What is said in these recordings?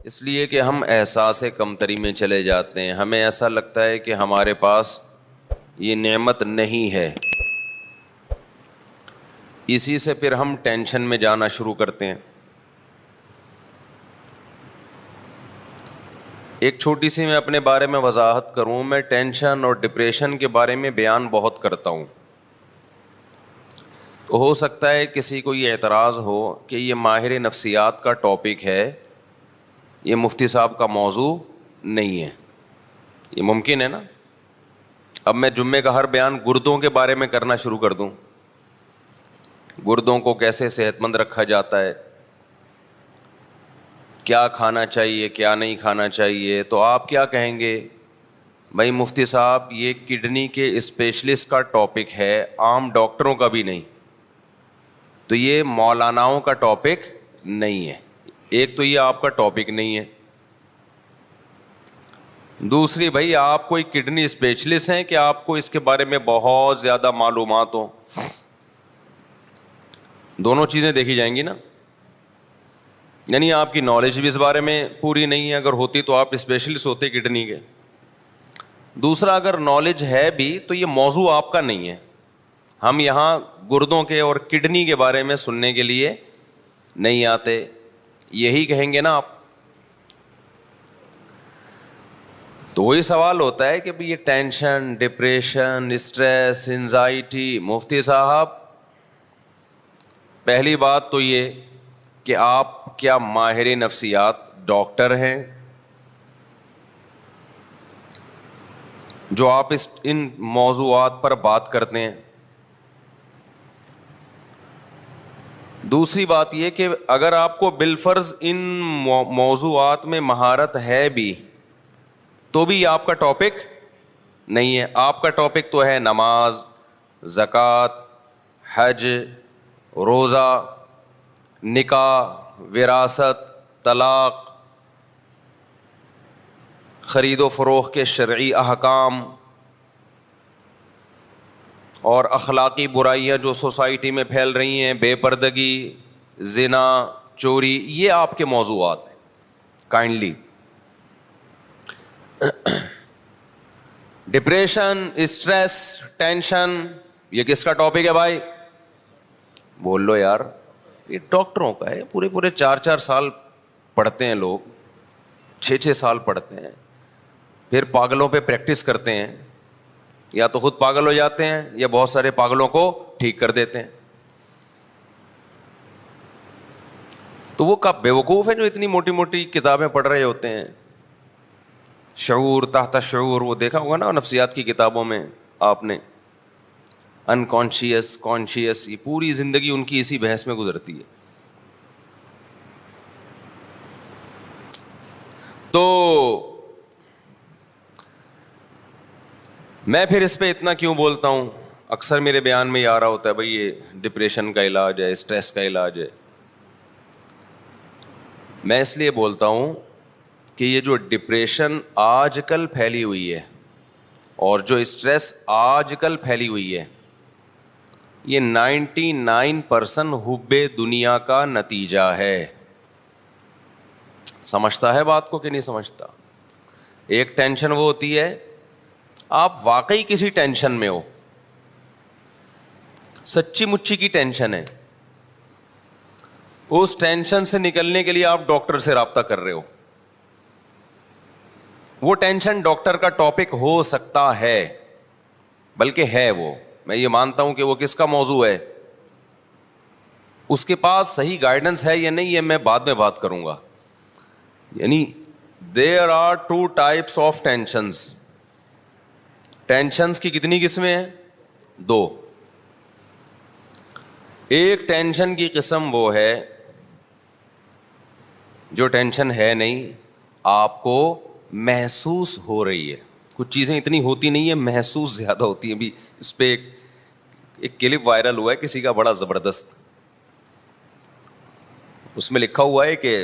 اس لیے کہ ہم احساس کمتری میں چلے جاتے ہیں. ہمیں ایسا لگتا ہے کہ ہمارے پاس یہ نعمت نہیں ہے, اسی سے پھر ہم ٹینشن میں جانا شروع کرتے ہیں. ایک چھوٹی سی میں اپنے بارے میں وضاحت کروں. میں ٹینشن اور ڈپریشن کے بارے میں بیان بہت کرتا ہوں. تو ہو سکتا ہے کسی کو یہ اعتراض ہو کہ یہ ماہر نفسیات کا ٹاپک ہے, یہ مفتی صاحب کا موضوع نہیں ہے. یہ ممکن ہے نا. اب میں جمعے کا ہر بیان گردوں کے بارے میں کرنا شروع کر دوں, گردوں کو کیسے صحت مند رکھا جاتا ہے, کیا کھانا چاہیے کیا نہیں کھانا چاہیے, تو آپ کیا کہیں گے؟ بھائی مفتی صاحب یہ کڈنی کے اسپیشلسٹ کا ٹاپک ہے, عام ڈاکٹروں کا بھی نہیں. تو یہ مولاناؤں کا ٹاپک نہیں ہے. ایک تو یہ آپ کا ٹاپک نہیں ہے. دوسری, بھائی آپ کوئی کڈنی اسپیشلسٹ ہیں کہ آپ کو اس کے بارے میں بہت زیادہ معلومات ہوں؟ دونوں چیزیں دیکھی جائیں گی نا. یعنی آپ کی نالج بھی اس بارے میں پوری نہیں ہے, اگر ہوتی تو آپ اسپیشلسٹ ہوتے کڈنی کے. دوسرا, اگر نالج ہے بھی تو یہ موضوع آپ کا نہیں ہے. ہم یہاں گردوں کے اور کڈنی کے بارے میں سننے کے لیے نہیں آتے. یہی کہیں گے نا آپ. تو وہی سوال ہوتا ہے کہ یہ ٹینشن, ڈپریشن, اسٹریس, انزائٹی, مفتی صاحب پہلی بات تو یہ کہ آپ کیا ماہر نفسیات ڈاکٹر ہیں جو آپ ان موضوعات پر بات کرتے ہیں؟ دوسری بات یہ کہ اگر آپ کو بالفرض ان موضوعات میں مہارت ہے بھی تو بھی یہ آپ کا ٹاپک نہیں ہے. آپ کا ٹاپک تو ہے نماز, زکوٰۃ, حج, روزہ, نکاح, وراثت, طلاق, خرید و فروخت کے شرعی احکام اور اخلاقی برائیاں جو سوسائٹی میں پھیل رہی ہیں, بے پردگی, زنا, چوری, یہ آپ کے موضوعات ہیں. کائنڈلی ڈپریشن, اسٹریس, ٹینشن, یہ کس کا ٹاپک ہے بھائی؟ بول لو یار. یہ ڈاکٹروں کا ہے. پورے 4 سال پڑھتے ہیں لوگ, 6 سال پڑھتے ہیں, پھر پاگلوں پہ پریکٹس کرتے ہیں. یا تو خود پاگل ہو جاتے ہیں یا بہت سارے پاگلوں کو ٹھیک کر دیتے ہیں. تو وہ کب بیوقوف ہیں جو اتنی موٹی موٹی کتابیں پڑھ رہے ہوتے ہیں؟ شعور, تحت شعور, وہ دیکھا ہوگا نا نفسیات کی کتابوں میں آپ نے, انکانشیس, کانشیس, یہ پوری زندگی ان کی اسی بحث میں گزرتی ہے. تو میں پھر اس پہ اتنا کیوں بولتا ہوں؟ اکثر میرے بیان میں یہ آ رہا ہوتا ہے بھائی یہ ڈپریشن کا علاج ہے, اسٹریس کا علاج ہے. میں اس لیے بولتا ہوں کہ یہ جو ڈپریشن آج کل پھیلی ہوئی ہے اور جو اسٹریس آج کل پھیلی ہوئی ہے, یہ 99% حب دنیا کا نتیجہ ہے. سمجھتا ہے بات کو کہ نہیں سمجھتا؟ ایک ٹینشن وہ ہوتی ہے آپ واقعی کسی ٹینشن میں ہو, سچی مچی کی ٹینشن ہے, اس ٹینشن سے نکلنے کے لیے آپ ڈاکٹر سے رابطہ کر رہے ہو. وہ ٹینشن ڈاکٹر کا ٹاپک ہو سکتا ہے, بلکہ ہے وہ, میں یہ مانتا ہوں کہ وہ کس کا موضوع ہے. اس کے پاس صحیح گائیڈنس ہے یا نہیں یہ میں بعد میں بات کروں گا. یعنی there are 2 types of tensions. Tensions کی کتنی قسمیں ہیں؟ 2. ایک ٹینشن کی قسم وہ ہے جو ٹینشن ہے نہیں, آپ کو محسوس ہو رہی ہے. کچھ چیزیں اتنی ہوتی نہیں ہیں, محسوس زیادہ ہوتی ہیں. بھی اس پہ ایک کلپ وائرل ہوا ہے کسی کا بڑا زبردست. اس میں لکھا ہوا ہے کہ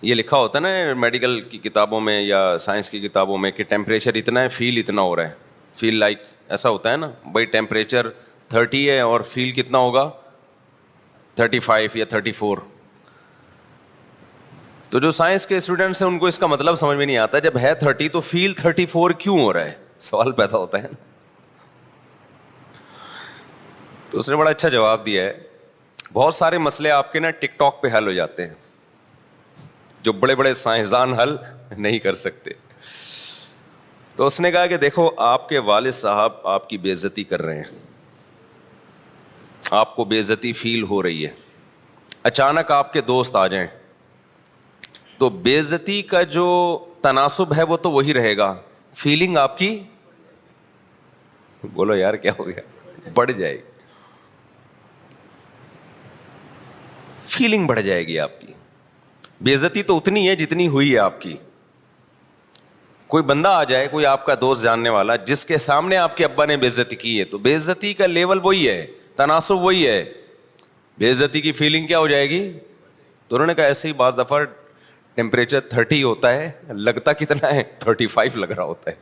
یہ لکھا ہوتا ہے نا میڈیکل کی کتابوں میں یا سائنس کی کتابوں میں کہ ٹیمپریچر اتنا ہے, فیل اتنا ہو رہا ہے, فیل لائک ایسا ہوتا ہے نا بھائی ٹیمپریچر 30 ہے اور فیل کتنا ہوگا 35 یا 34. تو جو سائنس کے اسٹوڈنٹس ہیں ان کو اس کا مطلب سمجھ میں نہیں آتا. جب ہے 30 تو فیل 34 کیوں ہو رہا ہے, سوال پیدا ہوتا ہے. تو اس نے بڑا اچھا جواب دیا ہے. بہت سارے مسئلے آپ کے نا ٹک ٹاک پہ حل ہو جاتے ہیں جو بڑے بڑے سائنسدان حل نہیں کر سکتے. تو اس نے کہا کہ دیکھو آپ کے والد صاحب آپ کی بے عزتی کر رہے ہیں, آپ کو بے عزتی فیل ہو رہی ہے. اچانک آپ کے دوست آ جائیں تو بے عزتی کا جو تناسب ہے وہ تو وہی رہے گا, فیلنگ آپ کی, بولو یار کیا ہو گیا, بڑھ جائے گی, فیلنگ بڑھ جائے گی آپ کی. بے عزتی تو اتنی ہے جتنی ہوئی ہے آپ کی. کوئی بندہ آ جائے, کوئی آپ کا دوست جاننے والا جس کے سامنے آپ کے ابا نے بے عزتی کی ہے, تو بے عزتی کا لیول وہی ہے, تناسب وہی ہے, بے عزتی کی فیلنگ کیا ہو جائے گی. تو انہوں نے کہا ایسے ہی بعض دفعہ ٹیمپریچر 30 ہوتا ہے, لگتا کتنا ہے 35 لگ رہا ہوتا ہے.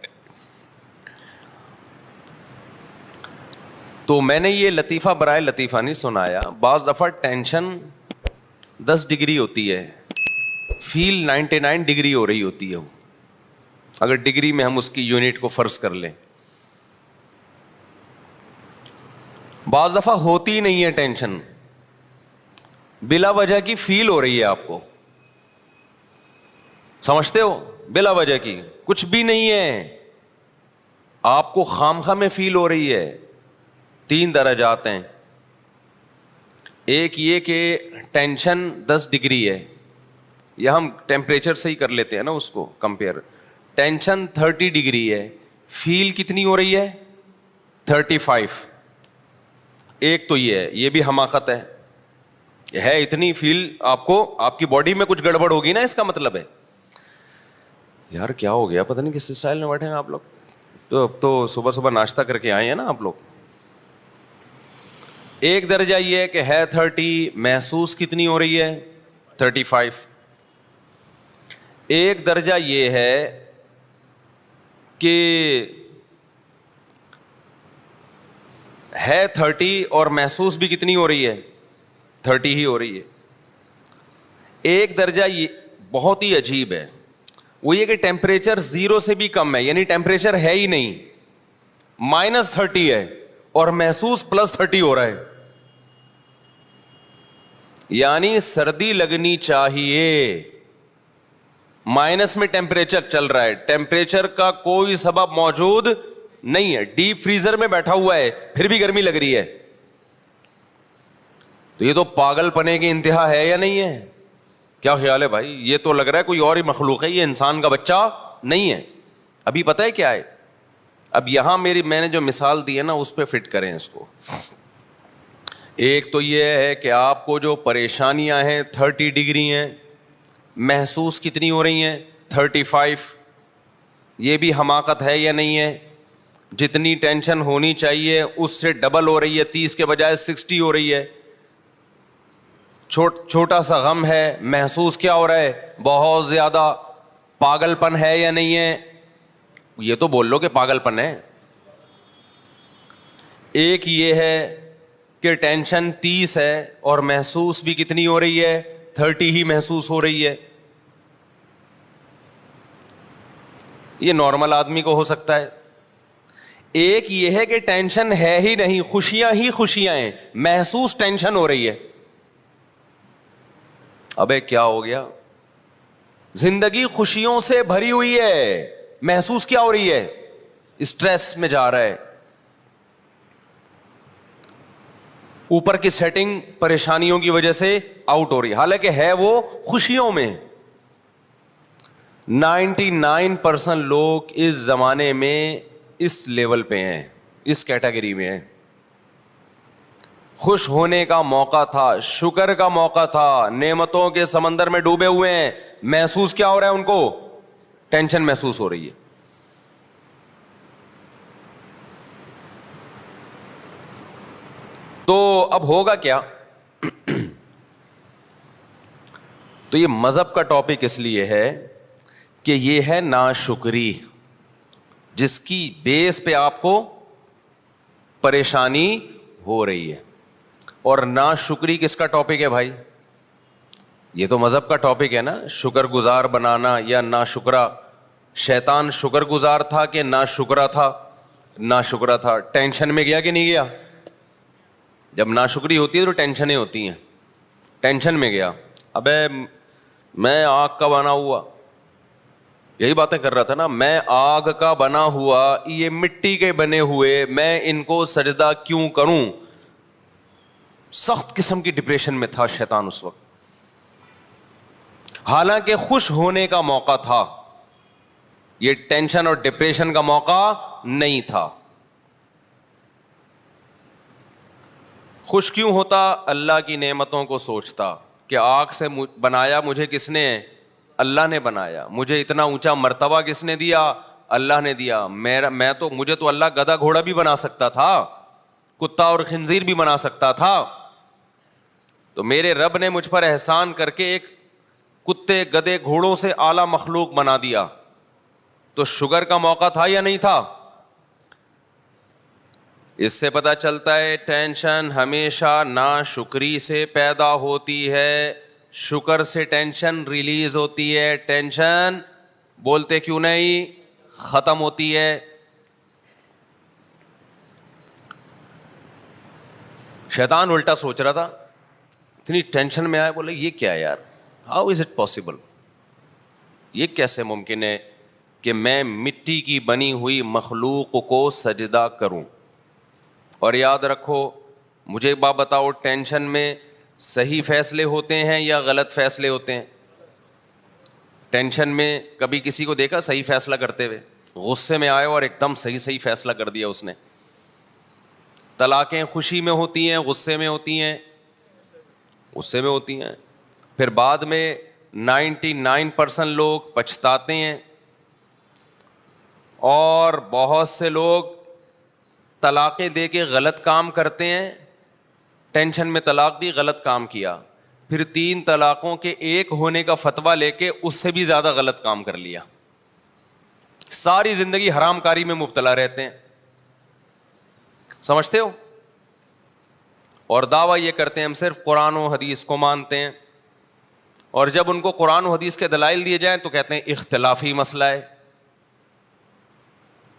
تو میں نے یہ لطیفہ برائے لطیفہ نہیں سنایا. بعض دفعہ ٹینشن 10 ڈگری ہوتی ہے, فیل 99 ڈگری ہو رہی ہوتی ہے وہ, اگر ڈگری میں ہم اس کی یونٹ کو فرض کر لیں. بعض دفعہ ہوتی نہیں ہے ٹینشن, بلا وجہ کی فیل ہو رہی ہے آپ کو, سمجھتے ہو, بلا وجہ کی کچھ بھی نہیں ہے, آپ کو خامخواہ میں فیل ہو رہی ہے. 3 درجات ہیں. ایک یہ کہ ٹینشن 10 ڈگری ہے, یا ہم ٹیمپریچر سے ہی کر لیتے ہیں نا اس کو کمپیئر. ٹینشن 30 ڈگری ہے, فیل کتنی ہو رہی ہے 35. ایک تو یہ ہے, یہ بھی حماقت ہے اتنی فیل آپ کو, آپ کی باڈی میں کچھ گڑبڑ ہوگی نا, اس کا مطلب ہے یار کیا ہو گیا, پتہ نہیں کس اسٹائل میں بیٹھے ہیں آپ لوگ. تو اب تو صبح صبح ناشتہ کر کے آئے ہیں نا آپ لوگ. ایک درجہ یہ ہے کہ ہے 30, محسوس کتنی ہو رہی ہے 35. ایک درجہ یہ ہے کہ ہے 30 اور محسوس بھی کتنی ہو رہی ہے 30 ہی ہو رہی ہے. ایک درجہ یہ بہت ہی عجیب ہے, وہ یہ کہ ٹیمپریچر 0 سے بھی کم ہے, یعنی ٹیمپریچر ہے ہی نہیں, -30 ہے اور محسوس +30 ہو رہا ہے. یعنی سردی لگنی چاہیے, مائنس میں ٹیمپریچر چل رہا ہے, ٹیمپریچر کا کوئی سبب موجود نہیں ہے, ڈیپ فریزر میں بیٹھا ہوا ہے پھر بھی گرمی لگ رہی ہے. تو یہ تو پاگل پنے کی انتہا ہے یا نہیں ہے؟ کیا خیال ہے بھائی؟ یہ تو لگ رہا ہے کوئی اور ہی مخلوق ہے, یہ انسان کا بچہ نہیں ہے. ابھی پتہ ہے کیا ہے, اب یہاں میں نے جو مثال دی ہے نا اس پہ فٹ کریں اس کو. ایک تو یہ ہے کہ آپ کو جو پریشانیاں ہیں 30 ڈگری ہیں, محسوس کتنی ہو رہی ہیں 35. یہ بھی حماقت ہے یا نہیں ہے؟ جتنی ٹینشن ہونی چاہیے اس سے ڈبل ہو رہی ہے, 30 کے بجائے 60 ہو رہی ہے. چھوٹا سا غم ہے, محسوس کیا ہو رہا ہے بہت زیادہ. پاگل پن ہے یا نہیں ہے؟ یہ تو بول لو کہ پاگل پن ہے. ایک یہ ہے کہ ٹینشن 30 ہے اور محسوس بھی کتنی ہو رہی ہے 30 ہی محسوس ہو رہی ہے. یہ نارمل آدمی کو ہو سکتا ہے. ایک یہ ہے کہ ٹینشن ہے ہی نہیں, خوشیاں ہی خوشیاں ہیں, محسوس ٹینشن ہو رہی ہے. ابے کیا ہو گیا, زندگی خوشیوں سے بھری ہوئی ہے, محسوس کیا ہو رہی ہے اسٹریس میں جا رہا ہے. اوپر کی سیٹنگ پریشانیوں کی وجہ سے آؤٹ ہو رہی ہے, حالانکہ ہے وہ خوشیوں میں. 99% لوگ اس زمانے میں اس لیول پہ ہیں, اس کیٹیگری میں ہیں. خوش ہونے کا موقع تھا, شکر کا موقع تھا, نعمتوں کے سمندر میں ڈوبے ہوئے ہیں, محسوس کیا ہو رہا ہے ان کو ٹینشن محسوس ہو رہی ہے. تو اب ہوگا کیا؟ تو یہ مذہب کا ٹاپک اس لیے ہے کہ یہ ہے ناشکری, جس کی بیس پہ آپ کو پریشانی ہو رہی ہے. اور ناشکری کس کا ٹاپک ہے بھائی؟ یہ تو مذہب کا ٹاپک ہے نا, شکر گزار بنانا یا نا شکرا. شیطان شکر گزار تھا کہ نا شکرا تھا؟ نا شکرا تھا. ٹینشن میں گیا کہ نہیں گیا؟ جب ناشکری ہوتی ہے تو ٹینشنیں ہوتی ہیں. ٹینشن میں گیا, ابے میں آگ کا بنا ہوا, یہی باتیں کر رہا تھا نا, میں آگ کا بنا ہوا, یہ مٹی کے بنے ہوئے, میں ان کو سجدہ کیوں کروں؟ سخت قسم کی ڈپریشن میں تھا شیطان اس وقت, حالانکہ خوش ہونے کا موقع تھا. یہ ٹینشن اور ڈپریشن کا موقع نہیں تھا. خوش کیوں ہوتا؟ اللہ کی نعمتوں کو سوچتا کہ آگ سے بنایا مجھے کس نے؟ اللہ نے بنایا. مجھے اتنا اونچا مرتبہ کس نے دیا؟ اللہ نے دیا. مجھے تو اللہ گدھا گھوڑا بھی بنا سکتا تھا, کتا اور خنزیر بھی بنا سکتا تھا. تو میرے رب نے مجھ پر احسان کر کے ایک کتے گدھے گھوڑوں سے اعلیٰ مخلوق بنا دیا. تو شکر کا موقع تھا یا نہیں تھا؟ اس سے پتہ چلتا ہے ٹینشن ہمیشہ ناشکری سے پیدا ہوتی ہے, شکر سے ٹینشن ریلیز ہوتی ہے. ٹینشن بولتے کیوں نہیں ختم ہوتی ہے. شیطان الٹا سوچ رہا تھا, اتنی ٹینشن میں آیا, بولے یہ کیا یار, ہاؤ از اٹ پاسبل, یہ کیسے ممکن ہے کہ میں مٹی کی بنی ہوئی مخلوق کو سجدہ کروں؟ اور یاد رکھو, مجھے ایک بات بتاؤ, ٹینشن میں صحیح فیصلے ہوتے ہیں یا غلط فیصلے ہوتے ہیں؟ ٹینشن میں کبھی کسی کو دیکھا صحیح فیصلہ کرتے ہوئے؟ غصے میں آئے اور ایک دم صحیح فیصلہ کر دیا اس نے. طلاقیں خوشی میں ہوتی ہیں, غصے میں ہوتی ہیں؟ غصے میں ہوتی ہیں. پھر بعد میں 99% لوگ پچھتاتے ہیں, اور بہت سے لوگ طلاقیں دے کے غلط کام کرتے ہیں. ٹینشن میں طلاق دی, غلط کام کیا, پھر 3 طلاقوں کے ایک ہونے کا فتویٰ لے کے اس سے بھی زیادہ غلط کام کر لیا. ساری زندگی حرام کاری میں مبتلا رہتے ہیں, سمجھتے ہو؟ اور دعویٰ یہ کرتے ہیں ہم صرف قرآن و حدیث کو مانتے ہیں, اور جب ان کو قرآن و حدیث کے دلائل دیے جائیں تو کہتے ہیں اختلافی مسئلہ ہے.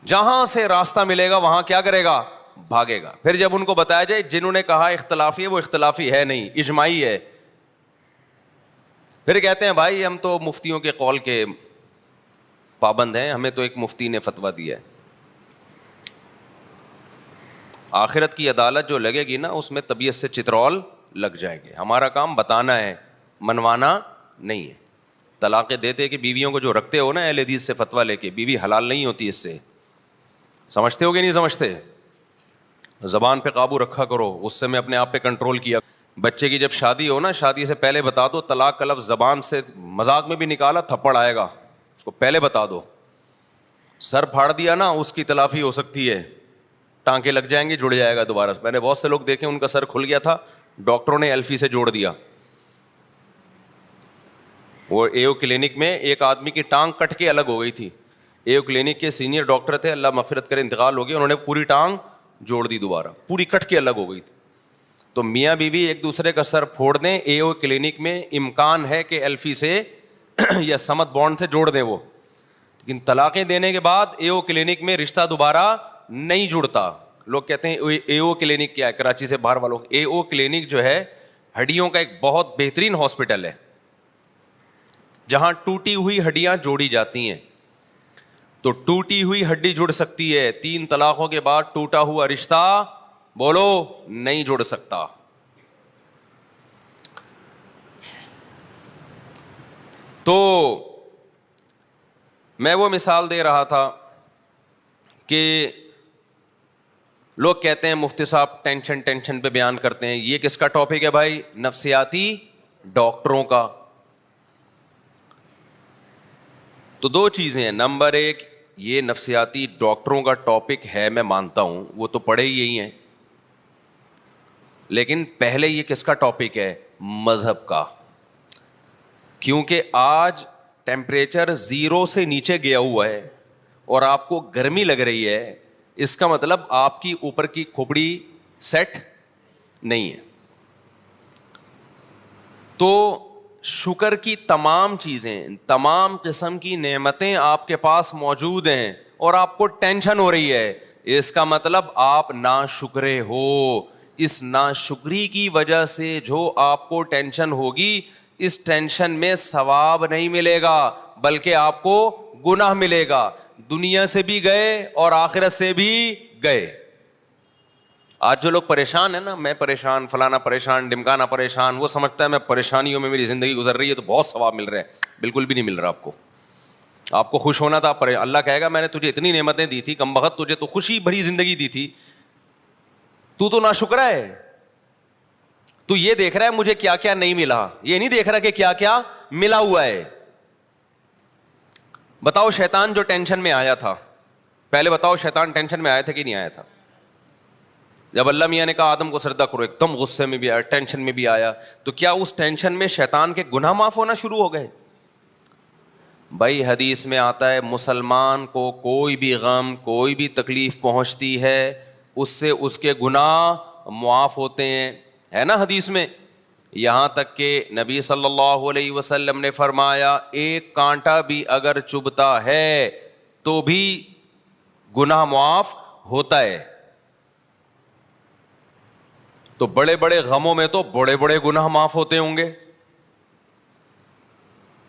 جہاں سے راستہ ملے گا وہاں کیا کرے گا؟ بھاگے گا. پھر جب ان کو بتایا جائے جنہوں نے کہا اختلافی ہے وہ اختلافی ہے نہیں, اجماعی ہے, پھر کہتے ہیں بھائی ہم تو مفتیوں کے قول کے پابند ہیں, ہمیں تو ایک مفتی نے فتویٰ دیا ہے. آخرت کی عدالت جو لگے گی نا, اس میں طبیعت سے چترول لگ جائے گی. ہمارا کام بتانا ہے, منوانا نہیں ہے. طلاقیں دیتے کہ بیویوں کو جو رکھتے ہو نا اہل حدیث سے فتویٰ لے کے, بیوی حلال نہیں ہوتی اس سے. سمجھتے ہو کہ نہیں سمجھتے؟ زبان پہ قابو رکھا کرو, غصے میں اپنے آپ پہ کنٹرول کیا. بچے کی جب شادی ہو نا, شادی سے پہلے بتا دو طلاق کا لفظ زبان سے مذاق میں بھی نکالا تھپڑ آئے گا, اس کو پہلے بتا دو. سر پھاڑ دیا نا, اس کی تلافی ہو سکتی ہے, ٹانکے لگ جائیں گے, جڑ جائے گا دوبارہ. میں نے بہت سے لوگ دیکھے ان کا سر کھل گیا تھا, ڈاکٹروں نے ایلفی سے جوڑ دیا. وہ ایو کلینک میں ایک آدمی کی ٹانگ کٹ کے الگ ہو گئی تھی, ایو کلینک کے سینئر ڈاکٹر تھے, اللہ مغفرت کرے, انتقال ہو گیا, انہوں نے پوری ٹانگ جوڑ دی دوبارہ, پوری کٹ کے الگ ہو گئی تھی. تو میاں بیوی ایک دوسرے کا سر پھوڑ دیں, ایو کلینک میں امکان ہے کہ ایلفی سے یا سمت بانڈ سے جوڑ دیں وہ, لیکن طلاقیں دینے کے بعد ایو کلینک میں رشتہ دوبارہ نہیں جڑتا. لوگ کہتے ہیں ایو کلینک کیا ہے, کراچی سے باہر والوں, ایو کلینک جو ہے ہڈیوں کا ایک بہت بہترین ہاسپٹل ہے جہاں ٹوٹی ہوئی ہڈیاں جوڑی جاتی ہیں. تو ٹوٹی ہوئی ہڈی جڑ سکتی ہے, 3 طلاقوں کے بعد ٹوٹا ہوا رشتہ بولو نہیں جڑ سکتا. تو میں وہ مثال دے رہا تھا کہ لوگ کہتے ہیں مفتی صاحب ٹینشن پہ بیان کرتے ہیں, یہ کس کا ٹاپک ہے بھائی؟ نفسیاتی ڈاکٹروں کا. تو 2 چیزیں ہیں, نمبر 1 یہ نفسیاتی ڈاکٹروں کا ٹاپک ہے, میں مانتا ہوں وہ تو پڑھے ہی یہی ہیں, لیکن پہلے یہ کس کا ٹاپک ہے؟ مذہب کا. کیونکہ آج ٹیمپریچر 0 سے نیچے گیا ہوا ہے اور آپ کو گرمی لگ رہی ہے, اس کا مطلب آپ کی اوپر کی کھوپڑی سیٹ نہیں ہے. تو شکر کی تمام چیزیں, تمام قسم کی نعمتیں آپ کے پاس موجود ہیں اور آپ کو ٹینشن ہو رہی ہے, اس کا مطلب آپ ناشکرے ہو. اس ناشکری کی وجہ سے جو آپ کو ٹینشن ہوگی, اس ٹینشن میں ثواب نہیں ملے گا بلکہ آپ کو گناہ ملے گا. دنیا سے بھی گئے اور آخرت سے بھی گئے. آج جو لوگ پریشان ہیں نا, میں پریشان, فلانا پریشان, ڈمکانا پریشان, وہ سمجھتا ہے میں پریشانیوں میں میری زندگی گزر رہی ہے تو بہت ثواب مل رہا ہے. بالکل بھی نہیں مل رہا آپ کو. آپ کو خوش ہونا تھا, اللہ کہے گا میں نے تجھے اتنی نعمتیں دی تھی, کم بخت تجھے تو خوشی بھری زندگی دی تھی, تو ناشکرا ہے. تو یہ دیکھ رہا ہے مجھے کیا کیا نہیں ملا, یہ نہیں دیکھ رہا کہ کیا کیا ملا ہوا ہے. بتاؤ شیطان جو ٹینشن میں آیا تھا, پہلے بتاؤ شیطان ٹینشن میں آیا تھا کہ نہیں آیا تھا؟ جب اللہ میاں نے کہا آدم کو سجدہ کرو, ایک دم غصے میں بھی آیا, ٹینشن میں بھی آیا, تو کیا اس ٹینشن میں شیطان کے گناہ معاف ہونا شروع ہو گئے؟ بھائی حدیث میں آتا ہے مسلمان کو کوئی بھی غم, کوئی بھی تکلیف پہنچتی ہے, اس سے اس کے گناہ معاف ہوتے ہیں, ہے نا حدیث میں. یہاں تک کہ نبی صلی اللہ علیہ وسلم نے فرمایا ایک کانٹا بھی اگر چبھتا ہے تو بھی گناہ معاف ہوتا ہے. تو بڑے بڑے غموں میں تو بڑے بڑے گناہ معاف ہوتے ہوں گے.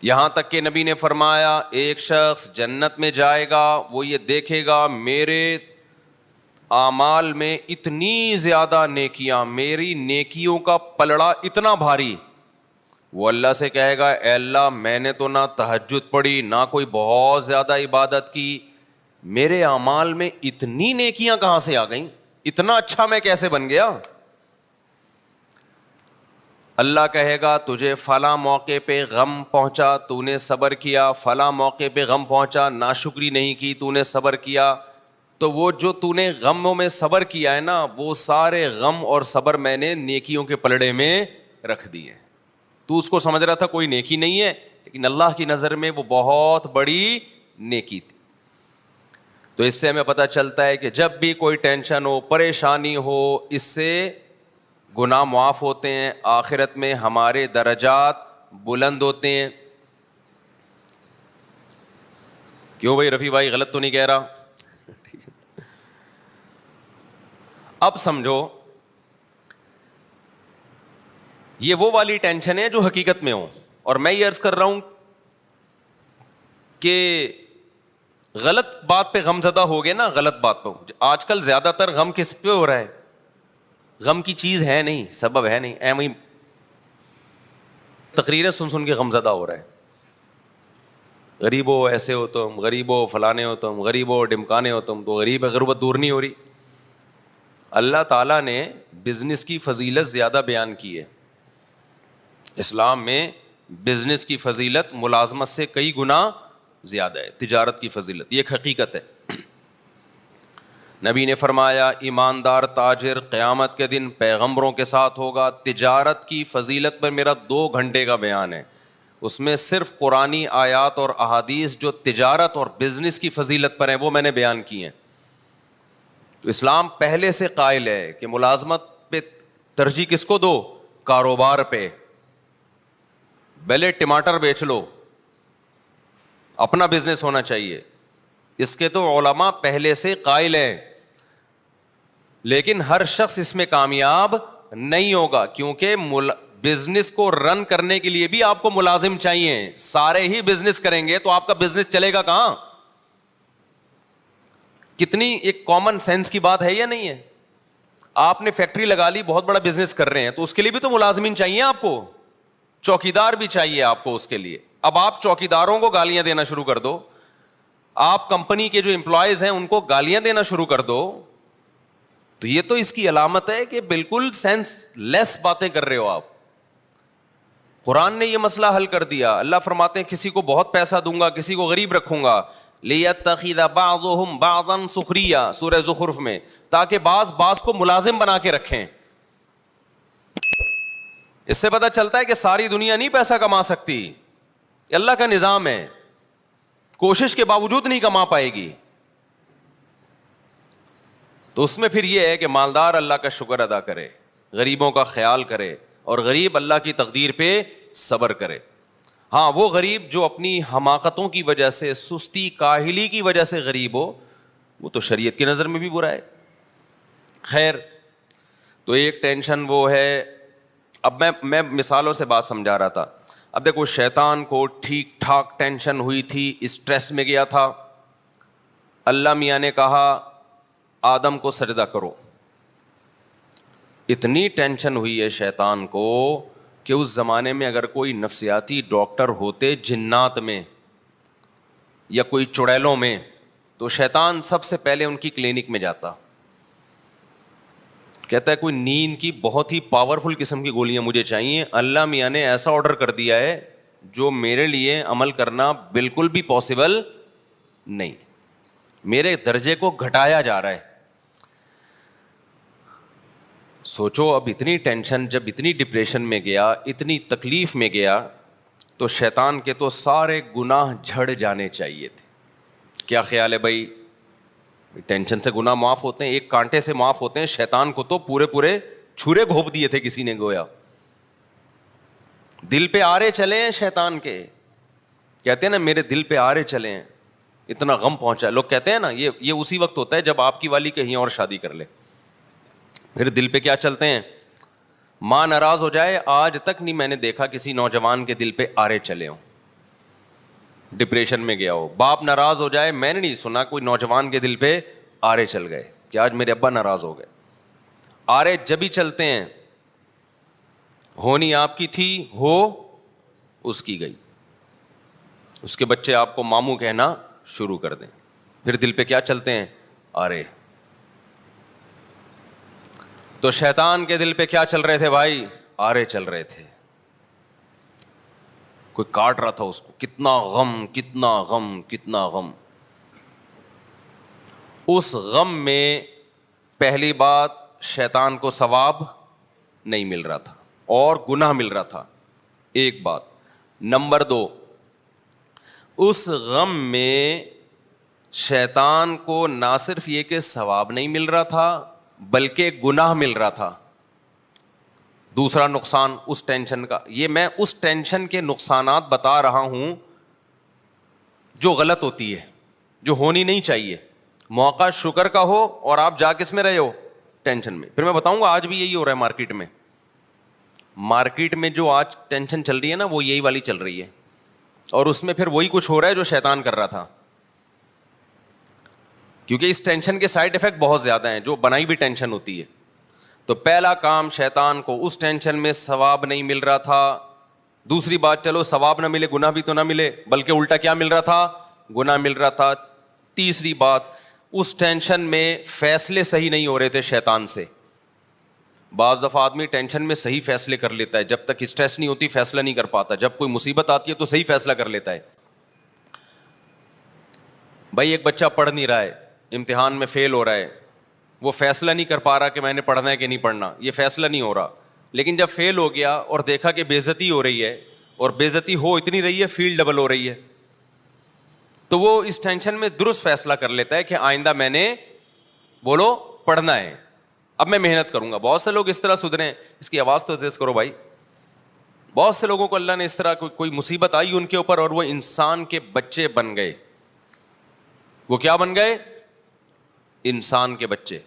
یہاں تک کہ نبی نے فرمایا ایک شخص جنت میں جائے گا, وہ یہ دیکھے گا میرے اعمال میں اتنی زیادہ نیکیاں, میری نیکیوں کا پلڑا اتنا بھاری. وہ اللہ سے کہے گا اے اللہ میں نے تو نہ تہجد پڑھی, نہ کوئی بہت زیادہ عبادت کی, میرے اعمال میں اتنی نیکیاں کہاں سے آ گئیں, اتنا اچھا میں کیسے بن گیا؟ اللہ کہے گا تجھے فلاں موقع پہ غم پہنچا, تو نے صبر کیا, فلاں موقع پہ غم پہنچا, ناشکری نہیں کی, تو نے صبر کیا. تو وہ جو تو نے غموں میں صبر کیا ہے نا, وہ سارے غم اور صبر میں نے نیکیوں کے پلڑے میں رکھ دیے. تو اس کو سمجھ رہا تھا کوئی نیکی نہیں ہے, لیکن اللہ کی نظر میں وہ بہت بڑی نیکی تھی. تو اس سے ہمیں پتہ چلتا ہے کہ جب بھی کوئی ٹینشن ہو, پریشانی ہو, اس سے گناہ معاف ہوتے ہیں, آخرت میں ہمارے درجات بلند ہوتے ہیں. کیوں بھائی رفیع بھائی غلط تو نہیں کہہ رہا؟ اب سمجھو یہ وہ والی ٹینشن ہے جو حقیقت میں ہو, اور میں یہ عرض کر رہا ہوں کہ غلط بات پہ غم زدہ ہو گئے نا, غلط بات پہ. آج کل زیادہ تر غم کس پہ ہو رہا ہے؟ غم کی چیز ہے نہیں, سبب ہے نہیں, ایویں تقریریں سن سن کے غم زدہ ہو رہا ہے. غریب ہو ایسے ہو تم, غریب ہو فلانے ہو تم, غریب ہو ڈمکانے ہو تم. تو غریب ہے, غربت دور نہیں ہو رہی. اللہ تعالیٰ نے بزنس کی فضیلت زیادہ بیان کی ہے. اسلام میں بزنس کی فضیلت ملازمت سے کئی گنا زیادہ ہے, تجارت کی فضیلت, یہ ایک حقیقت ہے. نبی نے فرمایا ایماندار تاجر قیامت کے دن پیغمبروں کے ساتھ ہوگا. تجارت کی فضیلت پر میرا 2 گھنٹے کا بیان ہے, اس میں صرف قرآنی آیات اور احادیث جو تجارت اور بزنس کی فضیلت پر ہیں وہ میں نے بیان کی ہیں. تو اسلام پہلے سے قائل ہے کہ ملازمت پہ ترجیح کس کو دو؟ کاروبار پہ. پہلے ٹماٹر بیچ لو, اپنا بزنس ہونا چاہیے, اس کے تو علماء پہلے سے قائل ہیں. لیکن ہر شخص اس میں کامیاب نہیں ہوگا, کیونکہ بزنس کو رن کرنے کے لیے بھی آپ کو ملازم چاہیے. سارے ہی بزنس کریں گے تو آپ کا بزنس چلے گا کہاں؟ کتنی ایک کامن سینس کی بات ہے یا نہیں ہے؟ آپ نے فیکٹری لگا لی, بہت بڑا بزنس کر رہے ہیں, تو اس کے لیے بھی تو ملازمین چاہیے آپ کو, چوکیدار بھی چاہیے آپ کو اس کے لیے. اب آپ چوکیداروں کو گالیاں دینا شروع کر دو, آپ کمپنی کے جو امپلائیز ہیں ان کو گالیاں دینا شروع کر دو, تو یہ تو اس کی علامت ہے کہ بالکل سینس لیس باتیں کر رہے ہو آپ. قرآن نے یہ مسئلہ حل کر دیا. اللہ فرماتے ہیں کسی کو بہت پیسہ دوں گا, کسی کو غریب رکھوں گا. لِيَتَّخِذَ بَعْضُهُمْ بَعْضًا سُخْرِيًّا, سورہ زخرف میں, تاکہ بعض کو ملازم بنا کے رکھیں. اس سے پتہ چلتا ہے کہ ساری دنیا نہیں پیسہ کما سکتی, یہ اللہ کا نظام ہے, کوشش کے باوجود نہیں کما پائے گی. تو اس میں پھر یہ ہے کہ مالدار اللہ کا شکر ادا کرے, غریبوں کا خیال کرے, اور غریب اللہ کی تقدیر پہ صبر کرے. ہاں وہ غریب جو اپنی حماقتوں کی وجہ سے, سستی کاہلی کی وجہ سے غریب ہو, وہ تو شریعت کی نظر میں بھی برا ہے. خیر, تو ایک ٹینشن وہ ہے. اب میں مثالوں سے بات سمجھا رہا تھا. اب دیکھو, شیطان کو ٹھیک ٹھاک ٹینشن ہوئی تھی, اسٹریس میں گیا تھا. اللہ میاں نے کہا آدم کو سجدہ کرو. اتنی ٹینشن ہوئی ہے شیطان کو کہ اس زمانے میں اگر کوئی نفسیاتی ڈاکٹر ہوتے جنات میں یا کوئی چڑیلوں میں, تو شیطان سب سے پہلے ان کی کلینک میں جاتا. کہتا ہے کوئی نیند کی بہت ہی پاورفل قسم کی گولیاں مجھے چاہیے, اللہ میاں نے ایسا آرڈر کر دیا ہے جو میرے لیے عمل کرنا بالکل بھی پاسبل نہیں, میرے درجے کو گھٹایا جا رہا ہے. سوچو اب اتنی ٹینشن, جب اتنی ڈپریشن میں گیا, اتنی تکلیف میں گیا, تو شیطان کے تو سارے گناہ جھڑ جانے چاہیے تھے. کیا خیال ہے بھائی؟ ٹینشن سے گناہ معاف ہوتے ہیں, ایک کانٹے سے معاف ہوتے ہیں. شیطان کو تو پورے چھرے گھونپ دیے تھے کسی نے گویا. دل پہ آرے چلے ہیں شیطان کے, کہتے ہیں نا میرے دل پہ آرے چلے ہیں, اتنا غم پہنچا. لوگ کہتے ہیں نا یہ اسی وقت ہوتا ہے جب آپ کی والی کہیں اور شادی کر لے. پھر دل پہ کیا چلتے ہیں؟ ماں ناراض ہو جائے, آج تک نہیں میں نے دیکھا کسی نوجوان کے دل پہ آرے چلے ہوں, ڈپریشن میں گیا ہو. باپ ناراض ہو جائے, میں نے نہیں سنا کوئی نوجوان کے دل پہ آرے چل گئے کہ آج میرے ابا ناراض ہو گئے. آرے جب ہی چلتے ہیں, ہونی آپ کی تھی, ہو اس کی گئی. اس کے بچے آپ کو ماموں کہنا شروع کر دیں, پھر دل پہ کیا چلتے ہیں؟ آرے. تو شیطان کے دل پہ کیا چل رہے تھے بھائی؟ آرے چل رہے تھے. کوئی کاٹ رہا تھا اس کو, کتنا غم کتنا غم کتنا غم. اس غم میں پہلی بات شیطان کو ثواب نہیں مل رہا تھا اور گناہ مل رہا تھا, ایک بات. نمبر 2, اس غم میں شیطان کو نہ صرف یہ کہ ثواب نہیں مل رہا تھا بلکہ گناہ مل رہا تھا. دوسرا نقصان اس ٹینشن کا, یہ میں اس ٹینشن کے نقصانات بتا رہا ہوں جو غلط ہوتی ہے, جو ہونی نہیں چاہیے. موقع شکر کا ہو اور آپ جا کس میں رہے ہو؟ ٹینشن میں. پھر میں بتاؤں گا آج بھی یہی ہو رہا ہے مارکیٹ میں. مارکیٹ میں جو آج ٹینشن چل رہی ہے نا, وہ یہی والی چل رہی ہے, اور اس میں پھر وہی کچھ ہو رہا ہے جو شیطان کر رہا تھا. کیونکہ اس ٹینشن کے سائڈ افیکٹ بہت زیادہ ہیں, جو بنائی بھی ٹینشن ہوتی ہے. تو پہلا کام, شیطان کو اس ٹینشن میں ثواب نہیں مل رہا تھا. دوسری بات, چلو ثواب نہ ملے, گناہ بھی تو نہ ملے, بلکہ الٹا کیا مل رہا تھا؟ گناہ مل رہا تھا. تیسری بات, اس ٹینشن میں فیصلے صحیح نہیں ہو رہے تھے شیطان سے. بعض دفعہ آدمی ٹینشن میں صحیح فیصلے کر لیتا ہے, جب تک اسٹریس نہیں ہوتی فیصلہ نہیں کر پاتا. جب کوئی مصیبت آتی ہے تو صحیح فیصلہ کر لیتا ہے. بھائی ایک بچہ پڑھ نہیں رہا ہے, امتحان میں فیل ہو رہا ہے, وہ فیصلہ نہیں کر پا رہا کہ میں نے پڑھنا ہے کہ نہیں پڑھنا, یہ فیصلہ نہیں ہو رہا. لیکن جب فیل ہو گیا اور دیکھا کہ بے عزتی ہو رہی ہے, اور بے عزتی ہو اتنی رہی ہے فیل ڈبل ہو رہی ہے, تو وہ اس ٹینشن میں درست فیصلہ کر لیتا ہے کہ آئندہ میں نے بولو پڑھنا ہے, اب میں محنت کروں گا. بہت سے لوگ اس طرح سدھرے ہیں. اس کی آواز تو تیز کرو بھائی. بہت سے لوگوں کو اللہ نے اس طرح کوئی مصیبت آئی ان کے اوپر اور وہ انسان کے بچے بن گئے. وہ کیا بن گئے؟ انسان کے بچے.